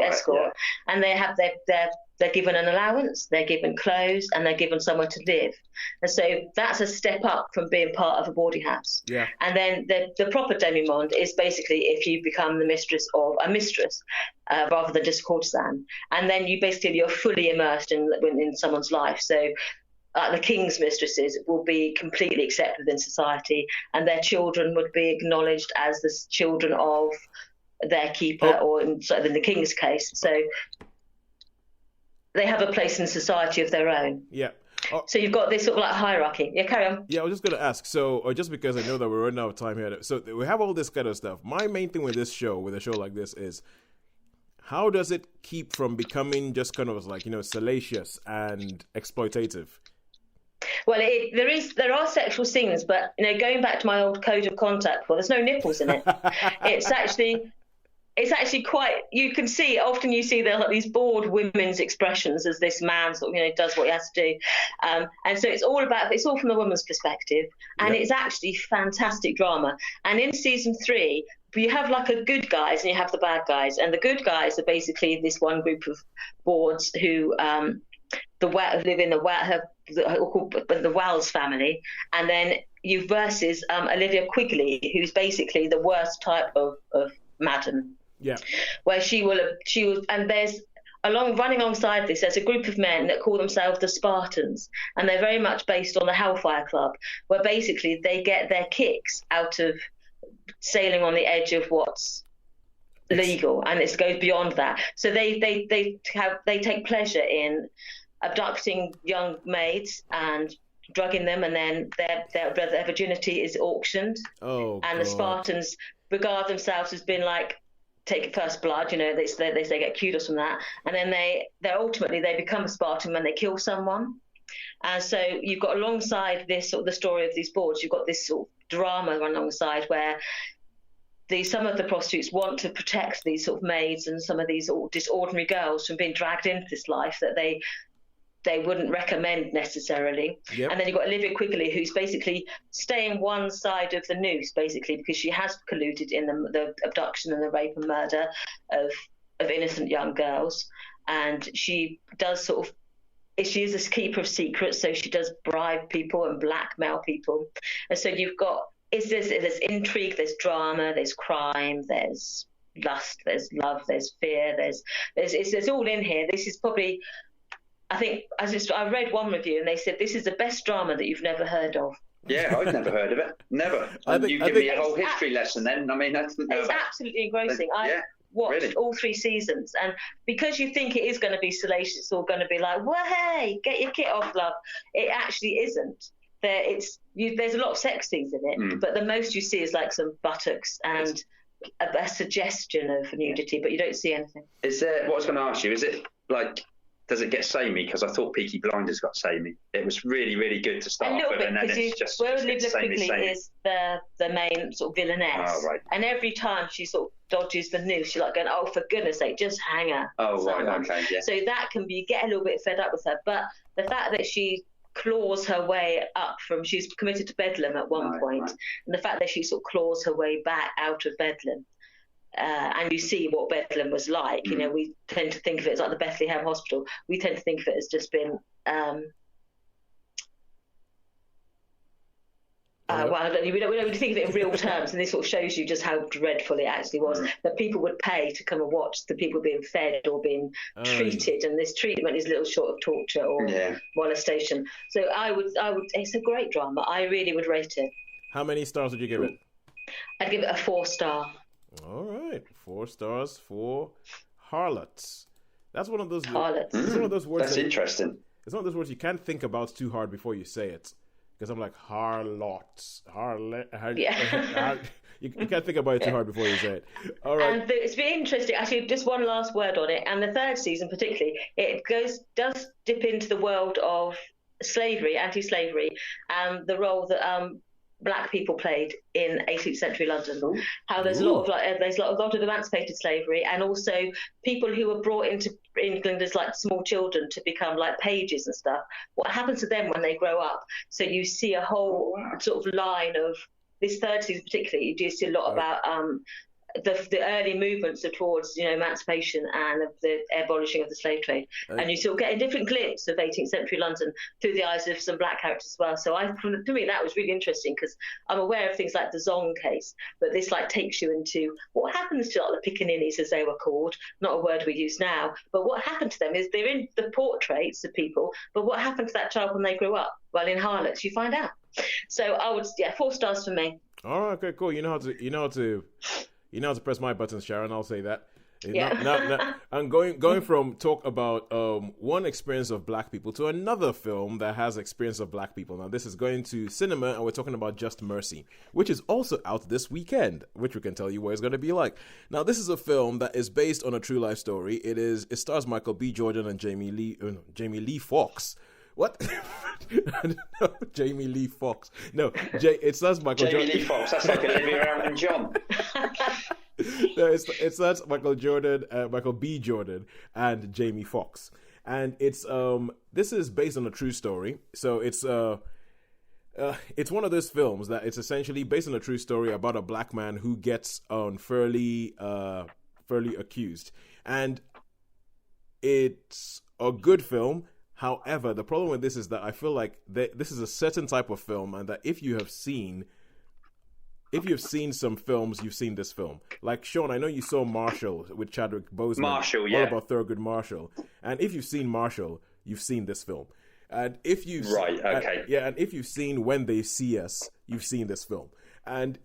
escort, and they have they're given an allowance, they're given clothes, and they're given somewhere to live. And so that's a step up from being part of a boarding house. Yeah. And then the proper demi-monde is basically if you become the mistress of a mistress rather than just a courtesan. And then you're fully immersed in someone's life. So the king's mistresses will be completely accepted in society, and their children would be acknowledged as the children of their keeper, or in the king's case. So they have a place in society of their own. Yeah. So you've got this sort of like hierarchy. Yeah, carry on. Yeah, I was just going to ask. So, or just because I know that we're running out of time here. So we have all this kind of stuff. My main thing with this show, with a show like this, is how does it keep from becoming just kind of like, salacious and exploitative? Well, there are sexual scenes, but going back to my old code of contact, there's no nipples in it. It's actually quite. You can see often. You see these bored women's expressions as this man sort of does what he has to do, and so it's all from the woman's perspective, and It's actually fantastic drama. And in season 3, you have like a good guys and you have the bad guys, and the good guys are basically this one group of boards who live in the Wells family, and then you versus Olivia Quigley, who's basically the worst type of madam. Yeah. Where she will, and there's running alongside this, there's a group of men that call themselves the Spartans, and they're very much based on the Hellfire Club, where basically they get their kicks out of sailing on the edge of what's legal, and it goes beyond that. So they take pleasure in abducting young maids and drugging them, and then their virginity is auctioned. Oh, and God. The Spartans regard themselves as being like take first blood, they say get kudos from that, and then they ultimately become a Spartan when they kill someone. And so you've got alongside this sort of the story of these boards, you've got this sort of drama run alongside where some of the prostitutes want to protect these sort of maids and some of these just ordinary girls from being dragged into this life that they wouldn't recommend necessarily. Yep. And then you've got Olivia Quigley, who's basically staying one side of the noose, basically, because she has colluded in the abduction and the rape and murder of innocent young girls. And she does she is a keeper of secrets, so she does bribe people and blackmail people. And so you've got, there's intrigue, there's drama, there's crime, there's lust, there's love, there's fear, there's all in here. This is probably, I think, I read one review and they said this is the best drama that you've never heard of. Yeah, I've never heard of it. Never. You give me a whole history lesson then. I mean, it's absolutely engrossing. I watched all 3 seasons, and because you think it is going to be salacious, it's all going to be like, well, hey, get your kit off, love. It actually isn't. There's a lot of sex scenes in it, but the most you see is like some buttocks and a suggestion of nudity, but you don't see anything. Is there? What I was going to ask you, is it like, does it get samey? Because I thought Peaky Blinders got samey. It was really, really good to start with, and then it's just Olivia Quigley is the main sort of villainess. Oh, right. And every time she sort of dodges the noose, she's like going, oh, for goodness sake, just hang her. Oh, right, okay, yeah. So that can be, get a little bit fed up with her. But the fact that she claws her way up she's committed to Bedlam at one point, and the fact that she sort of claws her way back out of Bedlam, and you see what Bedlam was like. We tend to think of it as like the Bethlehem Hospital. We tend to think of it as just being we don't really think of it in real terms, and this sort of shows you just how dreadful it actually was. That people would pay to come and watch the people being fed or being treated, and this treatment is little short of torture or molestation. So I would. It's a great drama. I really would rate it. How many stars would you give it? I'd give it a 4-star. All right, 4 stars for Harlots. That's one of those. Harlots. It's one of those words. That's interesting. It's one of those words you can't think about too hard before you say it. Because I'm like, Harlots. You can't think about it too hard before you say it. All right. And it's very interesting. Actually, just one last word on it. And the 3rd season particularly, it does dip into the world of slavery, anti-slavery, and the role that Black people played in 18th century London. How there's a lot of emancipated slavery, and also people who were brought into England as like small children to become like pages and stuff. What happens to them when they grow up? So you see a whole sort of line of this 3rd season particularly. You do see a lot about the early movements towards emancipation and of the abolishing of the slave trade, and you sort of get a different glimpse of 18th century London through the eyes of some Black characters as well. So to me that was really interesting, because I'm aware of things like the Zong case, but this like takes you into what happens to like the Piccaninnies, as they were called, not a word we use now, but what happened to them is they're in the portraits of people, but what happened to that child when they grew up? Well, in Harlots you find out. So I would 4 stars for me. All right, okay, cool. You know how to press my buttons, Sharon. I'll say that. And going from talk about one experience of black people to another film that has experience of black people. Now this is going to cinema, and we're talking about Just Mercy, which is also out this weekend, which we can tell you what it's going to be like. Now this is a film that is based on a true life story. It stars Michael B. Jordan and Jamie Lee Foxx. What? No, Jamie Lee Foxx. No, it stars Michael Jamie Lee Foxx. That's like Olivia Allen-John. No, it stars Michael B. Jordan, and Jamie Foxx, and it's this is based on a true story. So it's one of those films that it's essentially based on a true story about a black man who gets unfairly accused, and it's a good film. However, the problem with this is that I feel like this is a certain type of film, and that if you've seen some films, you've seen this film. Like Sean, I know you saw Marshall with Chadwick Boseman. Marshall, yeah. All about Thurgood Marshall. And if you've seen Marshall, you've seen this film. And if you've and if you've seen When They See Us, you've seen this film. And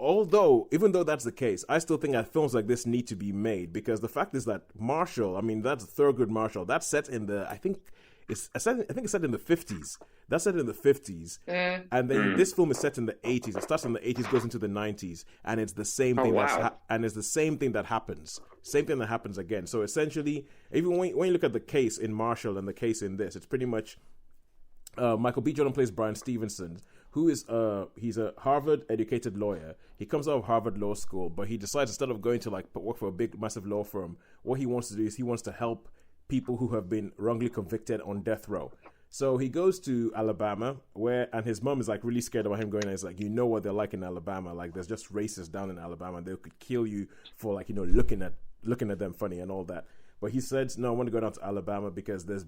even though that's the case, I still think that films like this need to be made, because the fact is that Marshall, I mean, that's Thurgood Marshall. That's set in I think it's set in the 50s. That's set in the 50s. And then this film is set in the 80s. It starts in the 80s, goes into the 90s, and it's the same thing. And it's the same thing that happens. Same thing that happens again. So essentially, even when you look at the case in Marshall and the case in this, it's pretty much Michael B. Jordan plays Brian Stevenson, who is he's a Harvard-educated lawyer. He comes out of Harvard Law School, but he decides, instead of going to work for a big, massive law firm, what he wants to do is he wants to help people who have been wrongly convicted on death row. So he goes to Alabama, and his mom is like really scared about him going. And it's like, you know what they're like in Alabama. Like, there's just racists down in Alabama, and they could kill you for looking at them funny and all that. But he said, no, I want to go down to Alabama because there's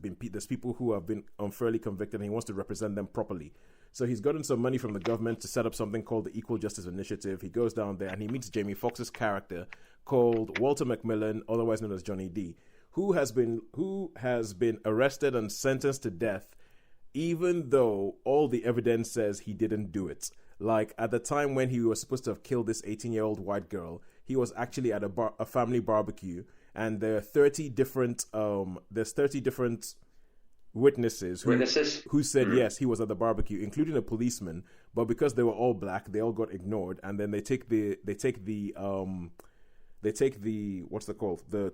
people who have been unfairly convicted, and he wants to represent them properly. So he's gotten some money from the government to set up something called the Equal Justice Initiative. He goes down there and he meets Jamie Foxx's character called Walter McMillan, otherwise known as Johnny D, who has been arrested and sentenced to death, even though all the evidence says he didn't do it. Like, at the time when he was supposed to have killed this 18-year-old white girl, he was actually at a family barbecue, and there are 30 different witnesses who said yes, he was at the barbecue, including a policeman. But because they were all black, they all got ignored, and then they take the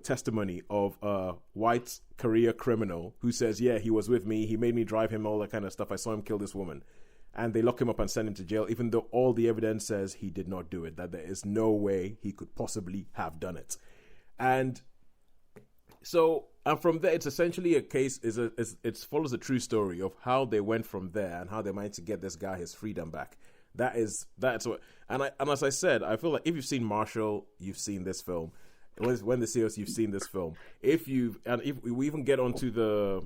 testimony of a white career criminal who says, yeah, he was with me, he made me drive him, all that kind of stuff, I saw him kill this woman. And they lock him up and send him to jail, even though all the evidence says he did not do it, that there is no way he could possibly have done it. And so, and from there, it's essentially a case, it follows a true story of how they went from there and how they managed to get this guy his freedom back. That's what, and as I said, I feel like if you've seen Marshall, you've seen this film. When They See Us, you've seen this film. If we even go onto the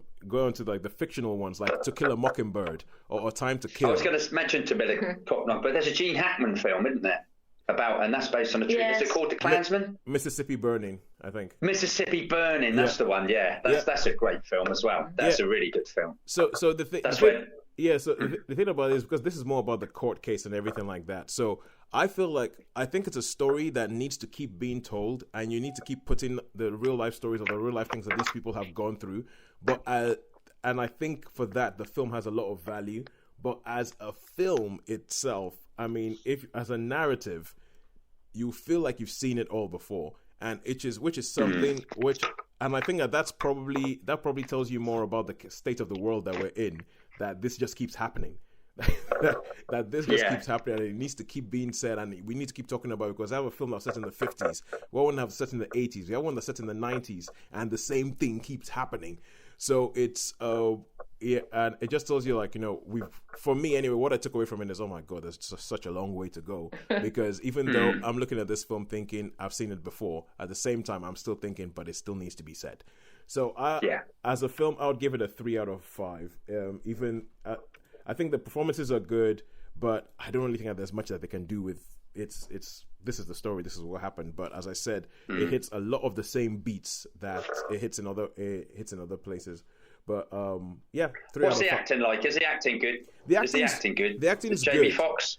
fictional ones, like To Kill a Mockingbird or Time to Kill. I was going to mention To Kill a Mockingbird, but there's a Gene Hackman film, isn't there? And that's based on a true. Yes. Is it called The Klansman? Mississippi Burning, I think. Mississippi Burning, that's the one. Yeah, that's a great film as well. That's a really good film. So the thing. That's when. Yeah, so the thing about it is, because this is more about the court case and everything like that. So I think it's a story that needs to keep being told, and you need to keep putting the real life stories or the real life things that these people have gone through. But and I think for that, the film has a lot of value. But as a film itself, I mean, if as a narrative, you feel like you've seen it all before, and which is something which, and I think that probably tells you more about the state of the world that we're in. That this just keeps happening. that this just keeps happening, and it needs to keep being said, and we need to keep talking about it, because I have a film that's set in the 50s, we have one that's set in the 80s, we have one that's set in the 90s, and the same thing keeps happening. So it's and it just tells you, like, for me anyway, what I took away from it is, oh my god, there's such a long way to go. Because even though I'm looking at this film thinking I've seen it before, at the same time I'm still thinking, but it still needs to be said. So as a film, I would give it a 3 out of 5. I think the performances are good, but I don't really think that there's much that they can do with it's. This is the story. This is what happened. But as I said, it hits a lot of the same beats that it hits in other places. But 3 What's the acting like? Is the acting good? Is the acting good? The acting is Jamie good. Foxx.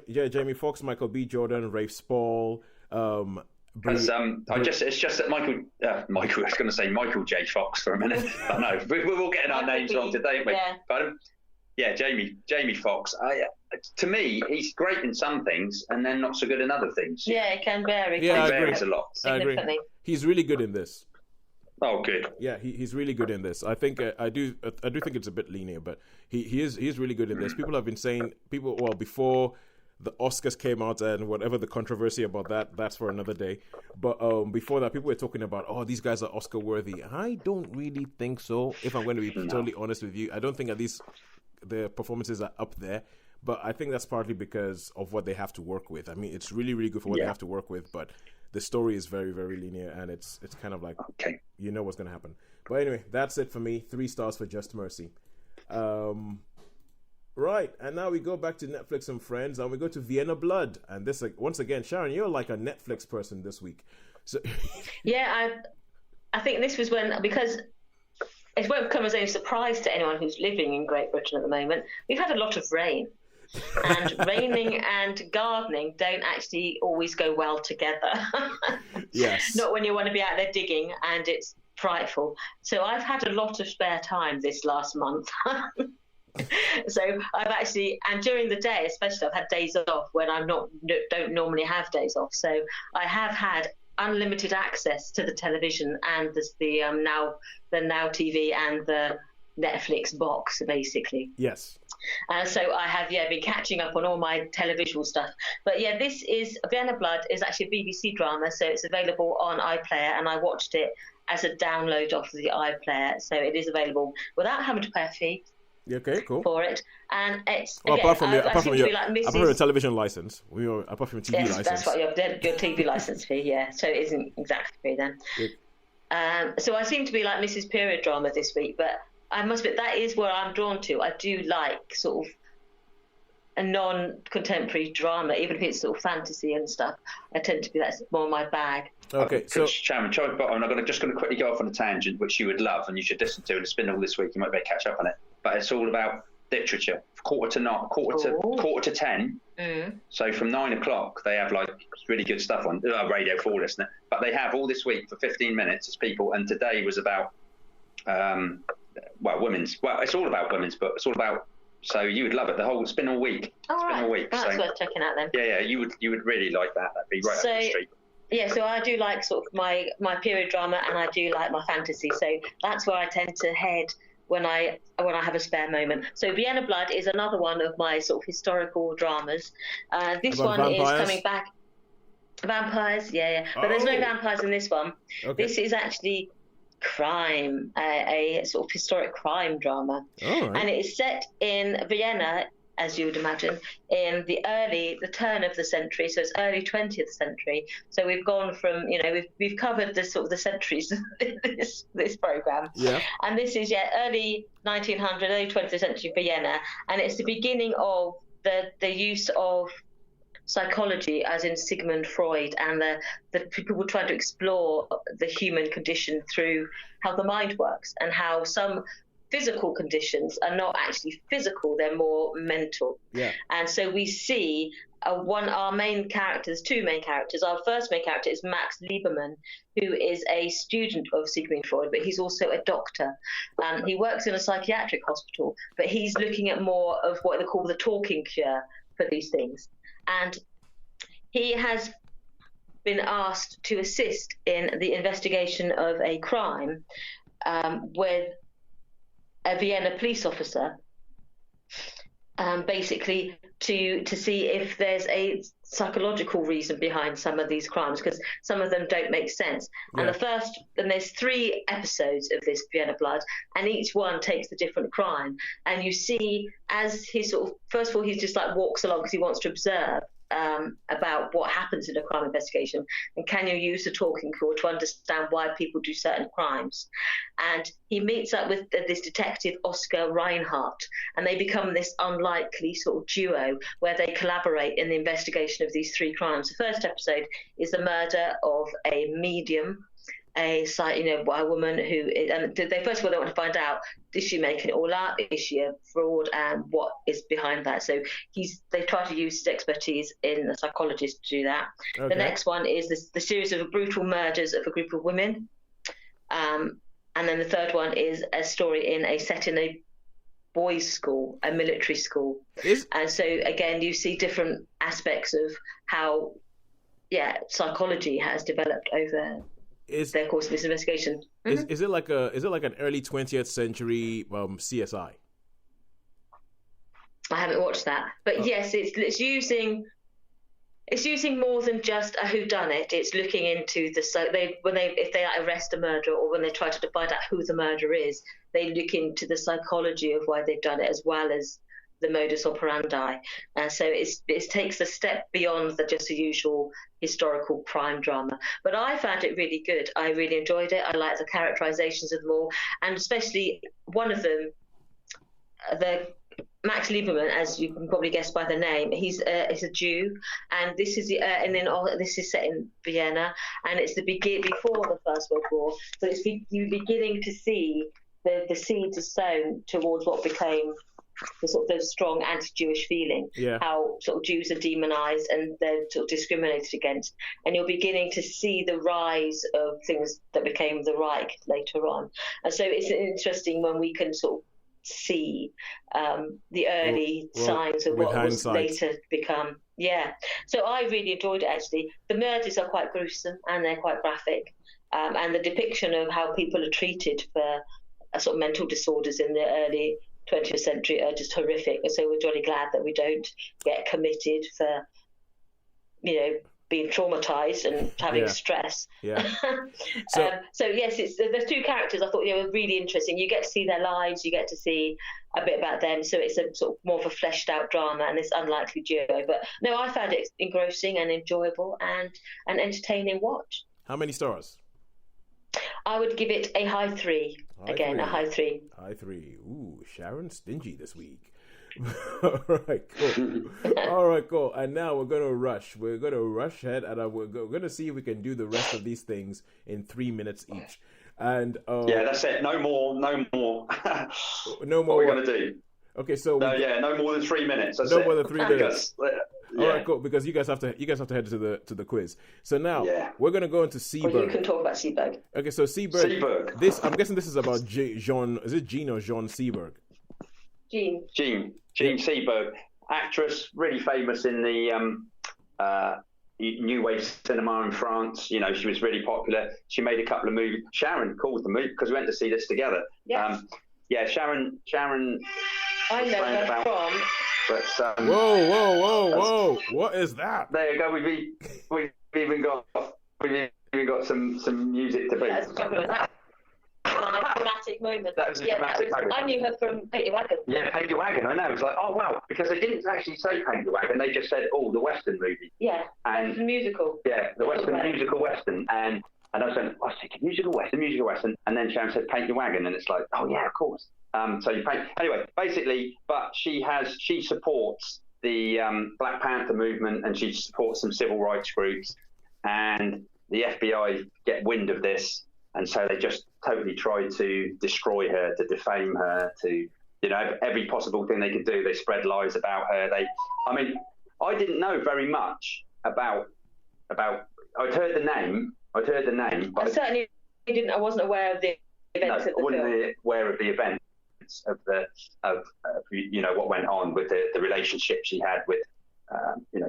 Jamie Foxx, Michael B. Jordan, Rafe Spall. Because it's just that Michael, I was going to say Michael J. Fox for a minute. I know we're all getting our names wrong today, aren't we? Yeah. But Jamie Foxx. To me, he's great in some things and then not so good in other things. Yeah, it can vary. Yeah, he varies a lot. I agree. He's really good in this. Oh, good. Yeah, he's really good in this. I think I do think it's a bit linear, but he is really good in this. People have been saying before the Oscars came out and whatever the controversy about that's for another day. But before that, people were talking about, these guys are Oscar worthy. I don't really think so. If I'm going to be totally honest with you, I don't think at least their performances are up there. But I think that's partly because of what they have to work with. I mean, it's really, really good for what they have to work with, but the story is very, very linear, and it's kind of like, you know what's going to happen. But anyway, that's it for me. 3 stars for Just Mercy. Right, and now we go back to Netflix and Friends, and we go to Vienna Blood. And this, once again, Sharon, you're like a Netflix person this week. So yeah, I think this was because it won't come as any surprise to anyone who's living in Great Britain at the moment. We've had a lot of rain. And raining and gardening don't actually always go well together. Yes. Not when you want to be out there digging and it's frightful. So I've had a lot of spare time this last month. So I've actually, and during the day especially, I've had days off when don't normally have days off. So I have had unlimited access to the television and the Now TV and the Netflix box, basically. Yes. So I have been catching up on all my televisual stuff. But this is Vienna Blood is actually a BBC drama, so it's available on iPlayer, and I watched it as a download off the iPlayer, so it is available without having to pay a fee. Okay, cool. For it, and it's apart from your television license, apart from your TV license. That's what your TV license fee. Yeah, so it isn't exactly free then. So I seem to be like Mrs. Period drama this week, but I must admit that is where I'm drawn to. I do like sort of a non-contemporary drama, even if it's sort of fantasy and stuff. That's more my bag. Okay, so Sharon, I'm just going to quickly go off on a tangent, which you would love and you should listen to. And it's been all this week. You might be able to catch up on it. But it's all about literature. Quarter to 10. Mm. So from 9 o'clock, they have like really good stuff on Radio 4, listener. But they have all this week for 15 minutes as people. And today was about women's. Well, it's all about women's, but it's all about. So you would love it. It's been all week. It's been all week. That's worth checking out then. Yeah, you would really like that. That'd be right up the street. Yeah, so I do like sort of my period drama, and I do like my fantasy. So that's where I tend to head when I have a spare moment. So Vienna Blood is another one of my sort of historical dramas. This one vampires? Is coming back. Vampires, yeah. But there's no vampires in this one. Okay. This is actually crime, a sort of historic crime drama. Right. And it is set in Vienna, as you would imagine, in the turn of the century, so it's early 20th century. So we've gone from, we've covered the sort of the centuries this program. Yeah. And this is early 1900, early 20th century Vienna, and it's the beginning of the use of psychology, as in Sigmund Freud, and the people trying to explore the human condition through how the mind works, and how some physical conditions are not actually physical, they're more mental. Yeah. And so we see our main characters, 2 main characters. Our first main character is Max Lieberman, who is a student of Sigmund Freud, but he's also a doctor. He works in a psychiatric hospital, but he's looking at more of what they call the talking cure for these things. And he has been asked to assist in the investigation of a crime with a Vienna police officer, basically to see if there's a psychological reason behind some of these crimes, because some of them don't make sense. Yeah. And there's 3 episodes of this Vienna Blood, and each one takes a different crime. And you see, as he first of all, he just like walks along because he wants to observe about what happens in a crime investigation, and can you use the talking cure to understand why people do certain crimes. And he meets up with this detective Oscar Reinhardt, and they become this unlikely sort of duo where they collaborate in the investigation of these 3 crimes. The first episode is the murder of a medium a woman who and they first of all they want to find out, is she making it all up, is she a fraud, and what is behind that. So they try to use his expertise in a psychologist to do that. Okay. The next one is the series of brutal murders of a group of women, and then the third one is a story set in a boys' school, a military school. And so again, you see different aspects of how psychology has developed over their course of this investigation. Is it like an early 20th century CSI? I haven't watched that, but yes, it's using more than just a whodunit. It's looking into if they arrest a murderer, or when they try to find out who the murderer is, they look into the psychology of why they've done it, as well as the modus operandi. So it takes a step beyond just the usual historical crime drama. But I found it really good. I really enjoyed it. I liked the characterizations of them all, and especially one of them, the Max Lieberman, as you can probably guess by the name, he's a Jew, and this is this is set in Vienna, and it's before the First World War. So you're beginning to see the seeds are sown towards what became the sort of strong anti-Jewish feeling. Yeah. How sort of Jews are demonized and they're sort of discriminated against, and you're beginning to see the rise of things that became the Reich later on. And so it's interesting when we can sort of see the early signs of what was later become. Yeah. So I really enjoyed it, actually. The murders are quite gruesome and they're quite graphic, and the depiction of how people are treated for sort of mental disorders in the early 20th century are just horrific. And so we're jolly glad that we don't get committed for, being traumatized and having stress. Yeah. So yes, there's two characters I thought were really interesting. You get to see their lives, you get to see a bit about them. So it's a sort of more of a fleshed out drama and this unlikely duo. But no, I found it engrossing and enjoyable and an entertaining watch. How many stars? I would give it a high 3. A high 3. High 3. Ooh, Sharon's stingy this week. All right, cool. And now we're going to rush. We're going to rush ahead, and we're going to see if we can do the rest of these things in 3 minutes each. And that's it. No more. No more. What are we going to do? Okay, so no more than 3 minutes. That's no more than 3 minutes. All right, cool. Because you guys have to head to the quiz. So now we're gonna go into Seberg. Well, you can talk about Seberg. Okay, so Seberg. I'm guessing this is about Jean. Is it Jean or Jean Seberg? Jean Seberg, actress, really famous in the New Wave cinema in France. She was really popular. She made a couple of movies. Sharon called the movie because we went to see this together. Yeah. Sharon. I know her from. But, whoa! What is that? There you go. We've even got some music to beat. A dramatic moment. That was a dramatic moment. I knew her from Paint Your Wagon. Yeah, Paint Your Wagon. I know. It was like, oh wow, because they didn't actually say Paint Your Wagon. They just said, the Western movie. Yeah. And the musical. Yeah, the musical Western. And I was saying, I was thinking musical Western. And then Sharon said Paint Your Wagon, and it's like, oh yeah, of course. So you paint anyway. Basically, but she supports the Black Panther movement, and she supports some civil rights groups. And the FBI get wind of this, and so they just totally try to destroy her, to defame her, to every possible thing they could do. They spread lies about her. I didn't know very much about. I'd heard the name, but I certainly didn't. I wasn't aware of the events of the film. I wasn't aware of the events of what went on with the relationship she had with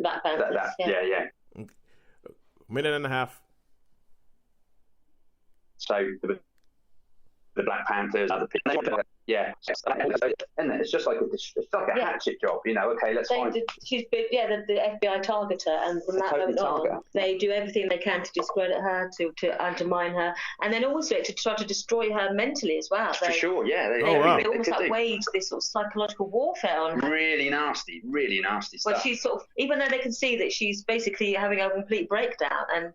Black Panthers. Yeah. Minute and a half. So the Black Panthers, other people. Yeah, and it's just like a hatchet job, Okay, let's find. She's been, the FBI target her, and from that moment on, they do everything they can to discredit her, to undermine her, and then also to try to destroy her mentally as well. For sure, yeah. They almost wage this sort of psychological warfare on her. Really nasty stuff. Well, she's sort of, even though they can see that she's basically having a complete breakdown and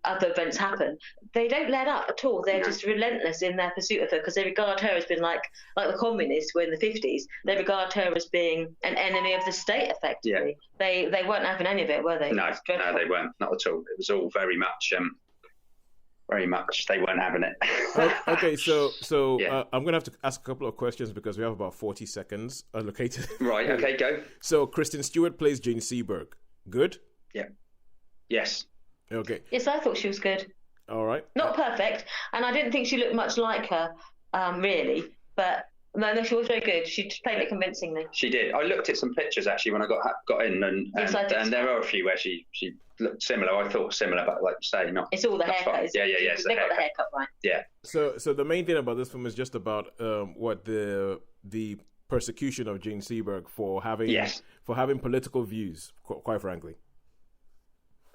other events happen, they don't let up at all. They're just relentless in their pursuit of her, because they regard her as being like the communists were in the 50s. They regard her as being an enemy of the state, effectively. Yeah. They weren't having any of it, were they? No, they weren't, not at all. It was all very much very much they weren't having it. Okay, so Yeah. I'm gonna have to ask a couple of questions because we have about 40 seconds allocated. Right. Okay. Go. So Kristen Stewart plays Jane Seberg. Good. Yeah. Yes. Okay. Yes, I thought she was good. All right. Not perfect, and I didn't think she looked much like her, really. But no, she was very good. She played it convincingly. She did. I looked at some pictures actually when I got in, and Yes, I did. and there are a few where she looked similar. I thought similar, but like you say, not. It's all the That's haircut. fine. Isn't it? Yeah. It's They got the haircut. haircut right. Yeah. So the main thing about this film is just about what the persecution of Jane Seberg for having Yes. political views, quite frankly.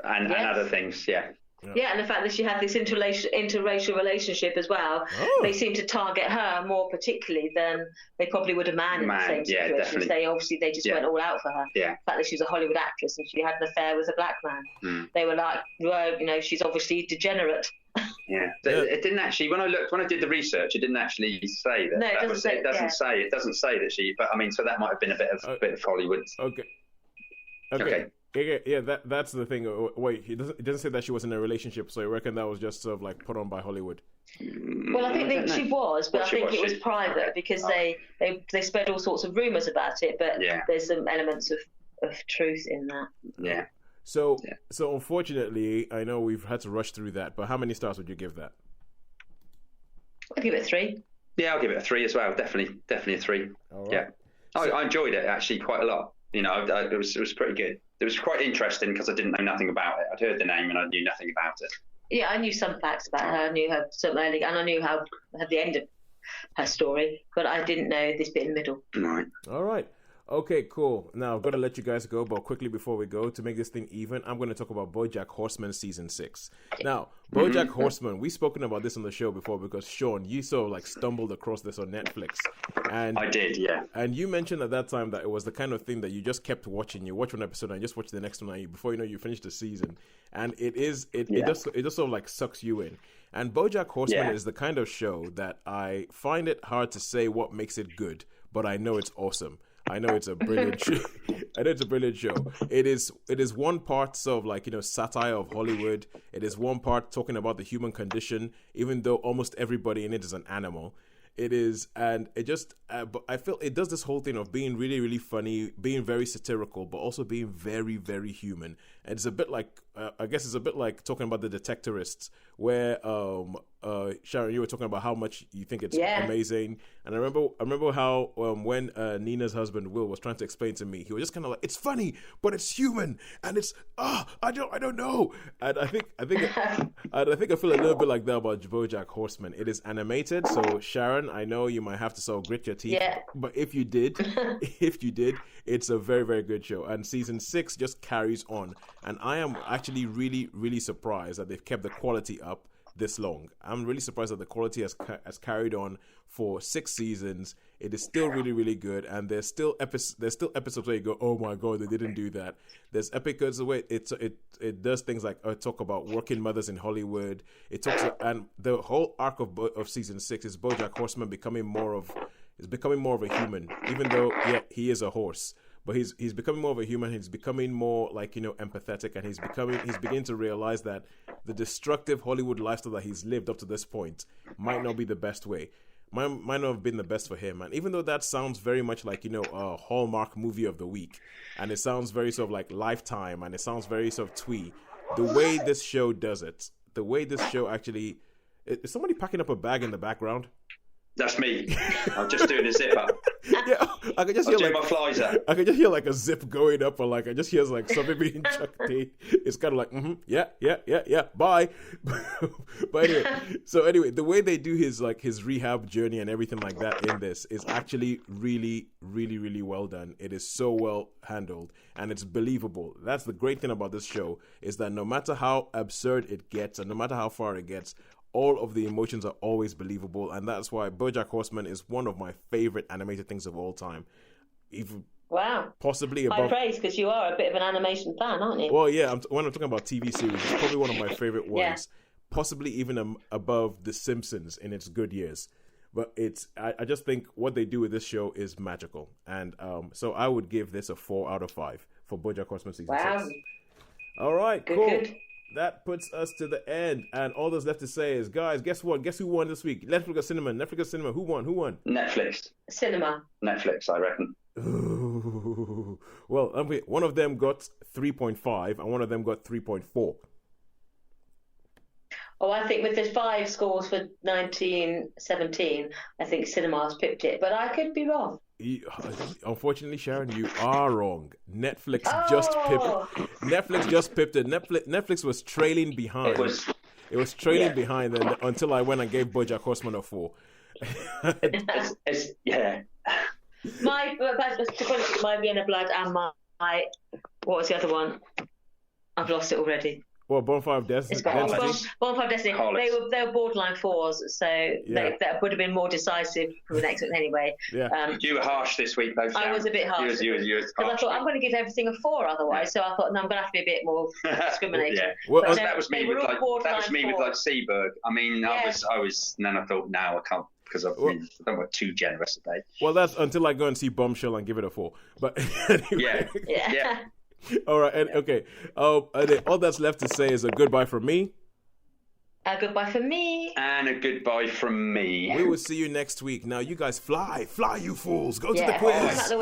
And Yes. other things. Yeah. Yeah, and the fact that she had this interracial relationship as well, they seem to target her more particularly than they probably would a man in the same yeah, situation. definitely. They just Yeah. went all out for her. Yeah. The fact that she was a Hollywood actress and she had an affair with a black man. They were like, well, she's obviously degenerate. Yeah. It didn't actually. When I did the research, it didn't actually say that. No, it doesn't say. It doesn't say that she. But I mean, so that might have been a bit of Hollywood. Okay. Yeah, that's the thing. Wait, it doesn't say that she was in a relationship, so I reckon that was just sort of like put on by Hollywood. Well, I think she was, but I think it was private because they spread all sorts of rumours about it. But there's some elements of truth in that. Yeah. So unfortunately, I know we've had to rush through that. But how many stars would you give that? I'll give it 3. Yeah, I'll give it a 3 as well. Definitely a 3. All right. Yeah. I enjoyed it actually quite a lot. It was pretty good. It was quite interesting because I didn't know nothing about it. I'd heard the name and I knew nothing about it. Yeah, I knew some facts about her. I knew her some early, and I knew how the end of her story, but I didn't know this bit in the middle. Right. All right. Okay, cool. Now, I've got to let you guys go, but quickly before we go, to make this thing even, I'm going to talk about Bojack Horseman Season 6. Now, Bojack Horseman, we've spoken about this on the show before because, Sean, you sort of like stumbled across this on Netflix. And I did, yeah. And you mentioned at that time that it was the kind of thing that you just kept watching. You watch one episode and you just watch the next one, and before you know, you finish the season. And it just sort of like sucks you in. And Bojack Horseman is the kind of show that I find it hard to say what makes it good, but I know it's awesome. I know it's a brilliant show. It is one part sort of like, satire of Hollywood. It is one part talking about the human condition, even though almost everybody in it is an animal. It is, and it just, but I feel it does this whole thing of being really, really funny, being very satirical, but also being very, very human. And it's a bit like, I guess it's a bit like talking about the Detectorists, where Sharon, you were talking about how much you think it's amazing. And I remember how when Nina's husband Will was trying to explain to me, he was just kind of like, it's funny, but it's human, and it's I don't know. And I think I feel a little bit like that about Bojack Horseman. It is animated, so Sharon, I know you might have to sort of grit your teeth, but if you did, it's a very, very good show. And season 6 just carries on, and I am actually really, really surprised that they've kept the quality up this long. I'm really surprised that the quality has carried on for 6 seasons. It is still really, really good, and there's still episodes where you go, oh my god, they didn't do that. There's episodes where it does things like talk about working mothers in Hollywood. It talks and the whole arc of season 6 is Bojack Horseman becoming more of a human, even though he is a horse. But he's becoming more of a human. He's becoming more like, empathetic, and he's beginning to realize that the destructive Hollywood lifestyle that he's lived up to this point might not be the best way. Might not have been the best for him. And even though that sounds very much like, a Hallmark movie of the week, and it sounds very sort of like Lifetime, and it sounds very sort of twee, the way this show does it, the way this show actually, is somebody packing up a bag in the background? That's me. I'm just doing a zip up. Yeah, I could just hear my flies out. I could just hear like a zip going up, or like I just hear like something being chucked in. It's kind of like, yeah, bye. But anyway, the way they do his rehab journey and everything like that in this is actually really, really, really well done. It is so well handled, and it's believable. That's the great thing about this show, is that no matter how absurd it gets and no matter how far it gets, all of the emotions are always believable, and that's why Bojack Horseman is one of my favorite animated things of all time. Even possibly above. High praise, because you are a bit of an animation fan, aren't you? Well, yeah. When I'm talking about TV series, it's probably one of my favorite ones. Yeah. Possibly even above The Simpsons in its good years. But I just think what they do with this show is magical, and so I would give this a 4 out of 5 for Bojack Horseman season 6. All right, cool. Good. that puts us to the end, and all that's left to say is, guys, guess what? Guess who won this week? Netflix or cinema? Netflix or cinema? Who won? Netflix. Cinema. Netflix, I reckon. Ooh. Well, one of them got 3.5 and one of them got 3.4. Oh, I think with the 5 scores for 1917, I think Cinema's pipped it, but I could be wrong. Unfortunately, Sharon, you are wrong. Netflix just pipped it. Netflix was trailing behind. It was trailing behind until I went and gave Bojack Horseman a 4. Yeah. My Vienna Blood and my what was the other one? I've lost it already. Well, Bonfire of Destiny. Bonfire of Destiny. Harlots. They were borderline 4s, so that would have been more decisive for the next one anyway. Yeah. You were harsh this week, though. Sharon. I was a bit harsh. You was because I thought I'm going to give everything a 4 otherwise. So I thought, no, I'm going to have to be a bit more discriminating. Yeah. Well, that was me with Seberg. I mean, I was. And then I thought, now I can't. Because I don't want too generous today. Well, that's until I go and see Bombshell and give it a 4. But anyway. Yeah. All right, and okay. All that's left to say is a goodbye from me. A goodbye from me. And a goodbye from me. We will see you next week. Now, you guys fly, you fools. Go to the quiz.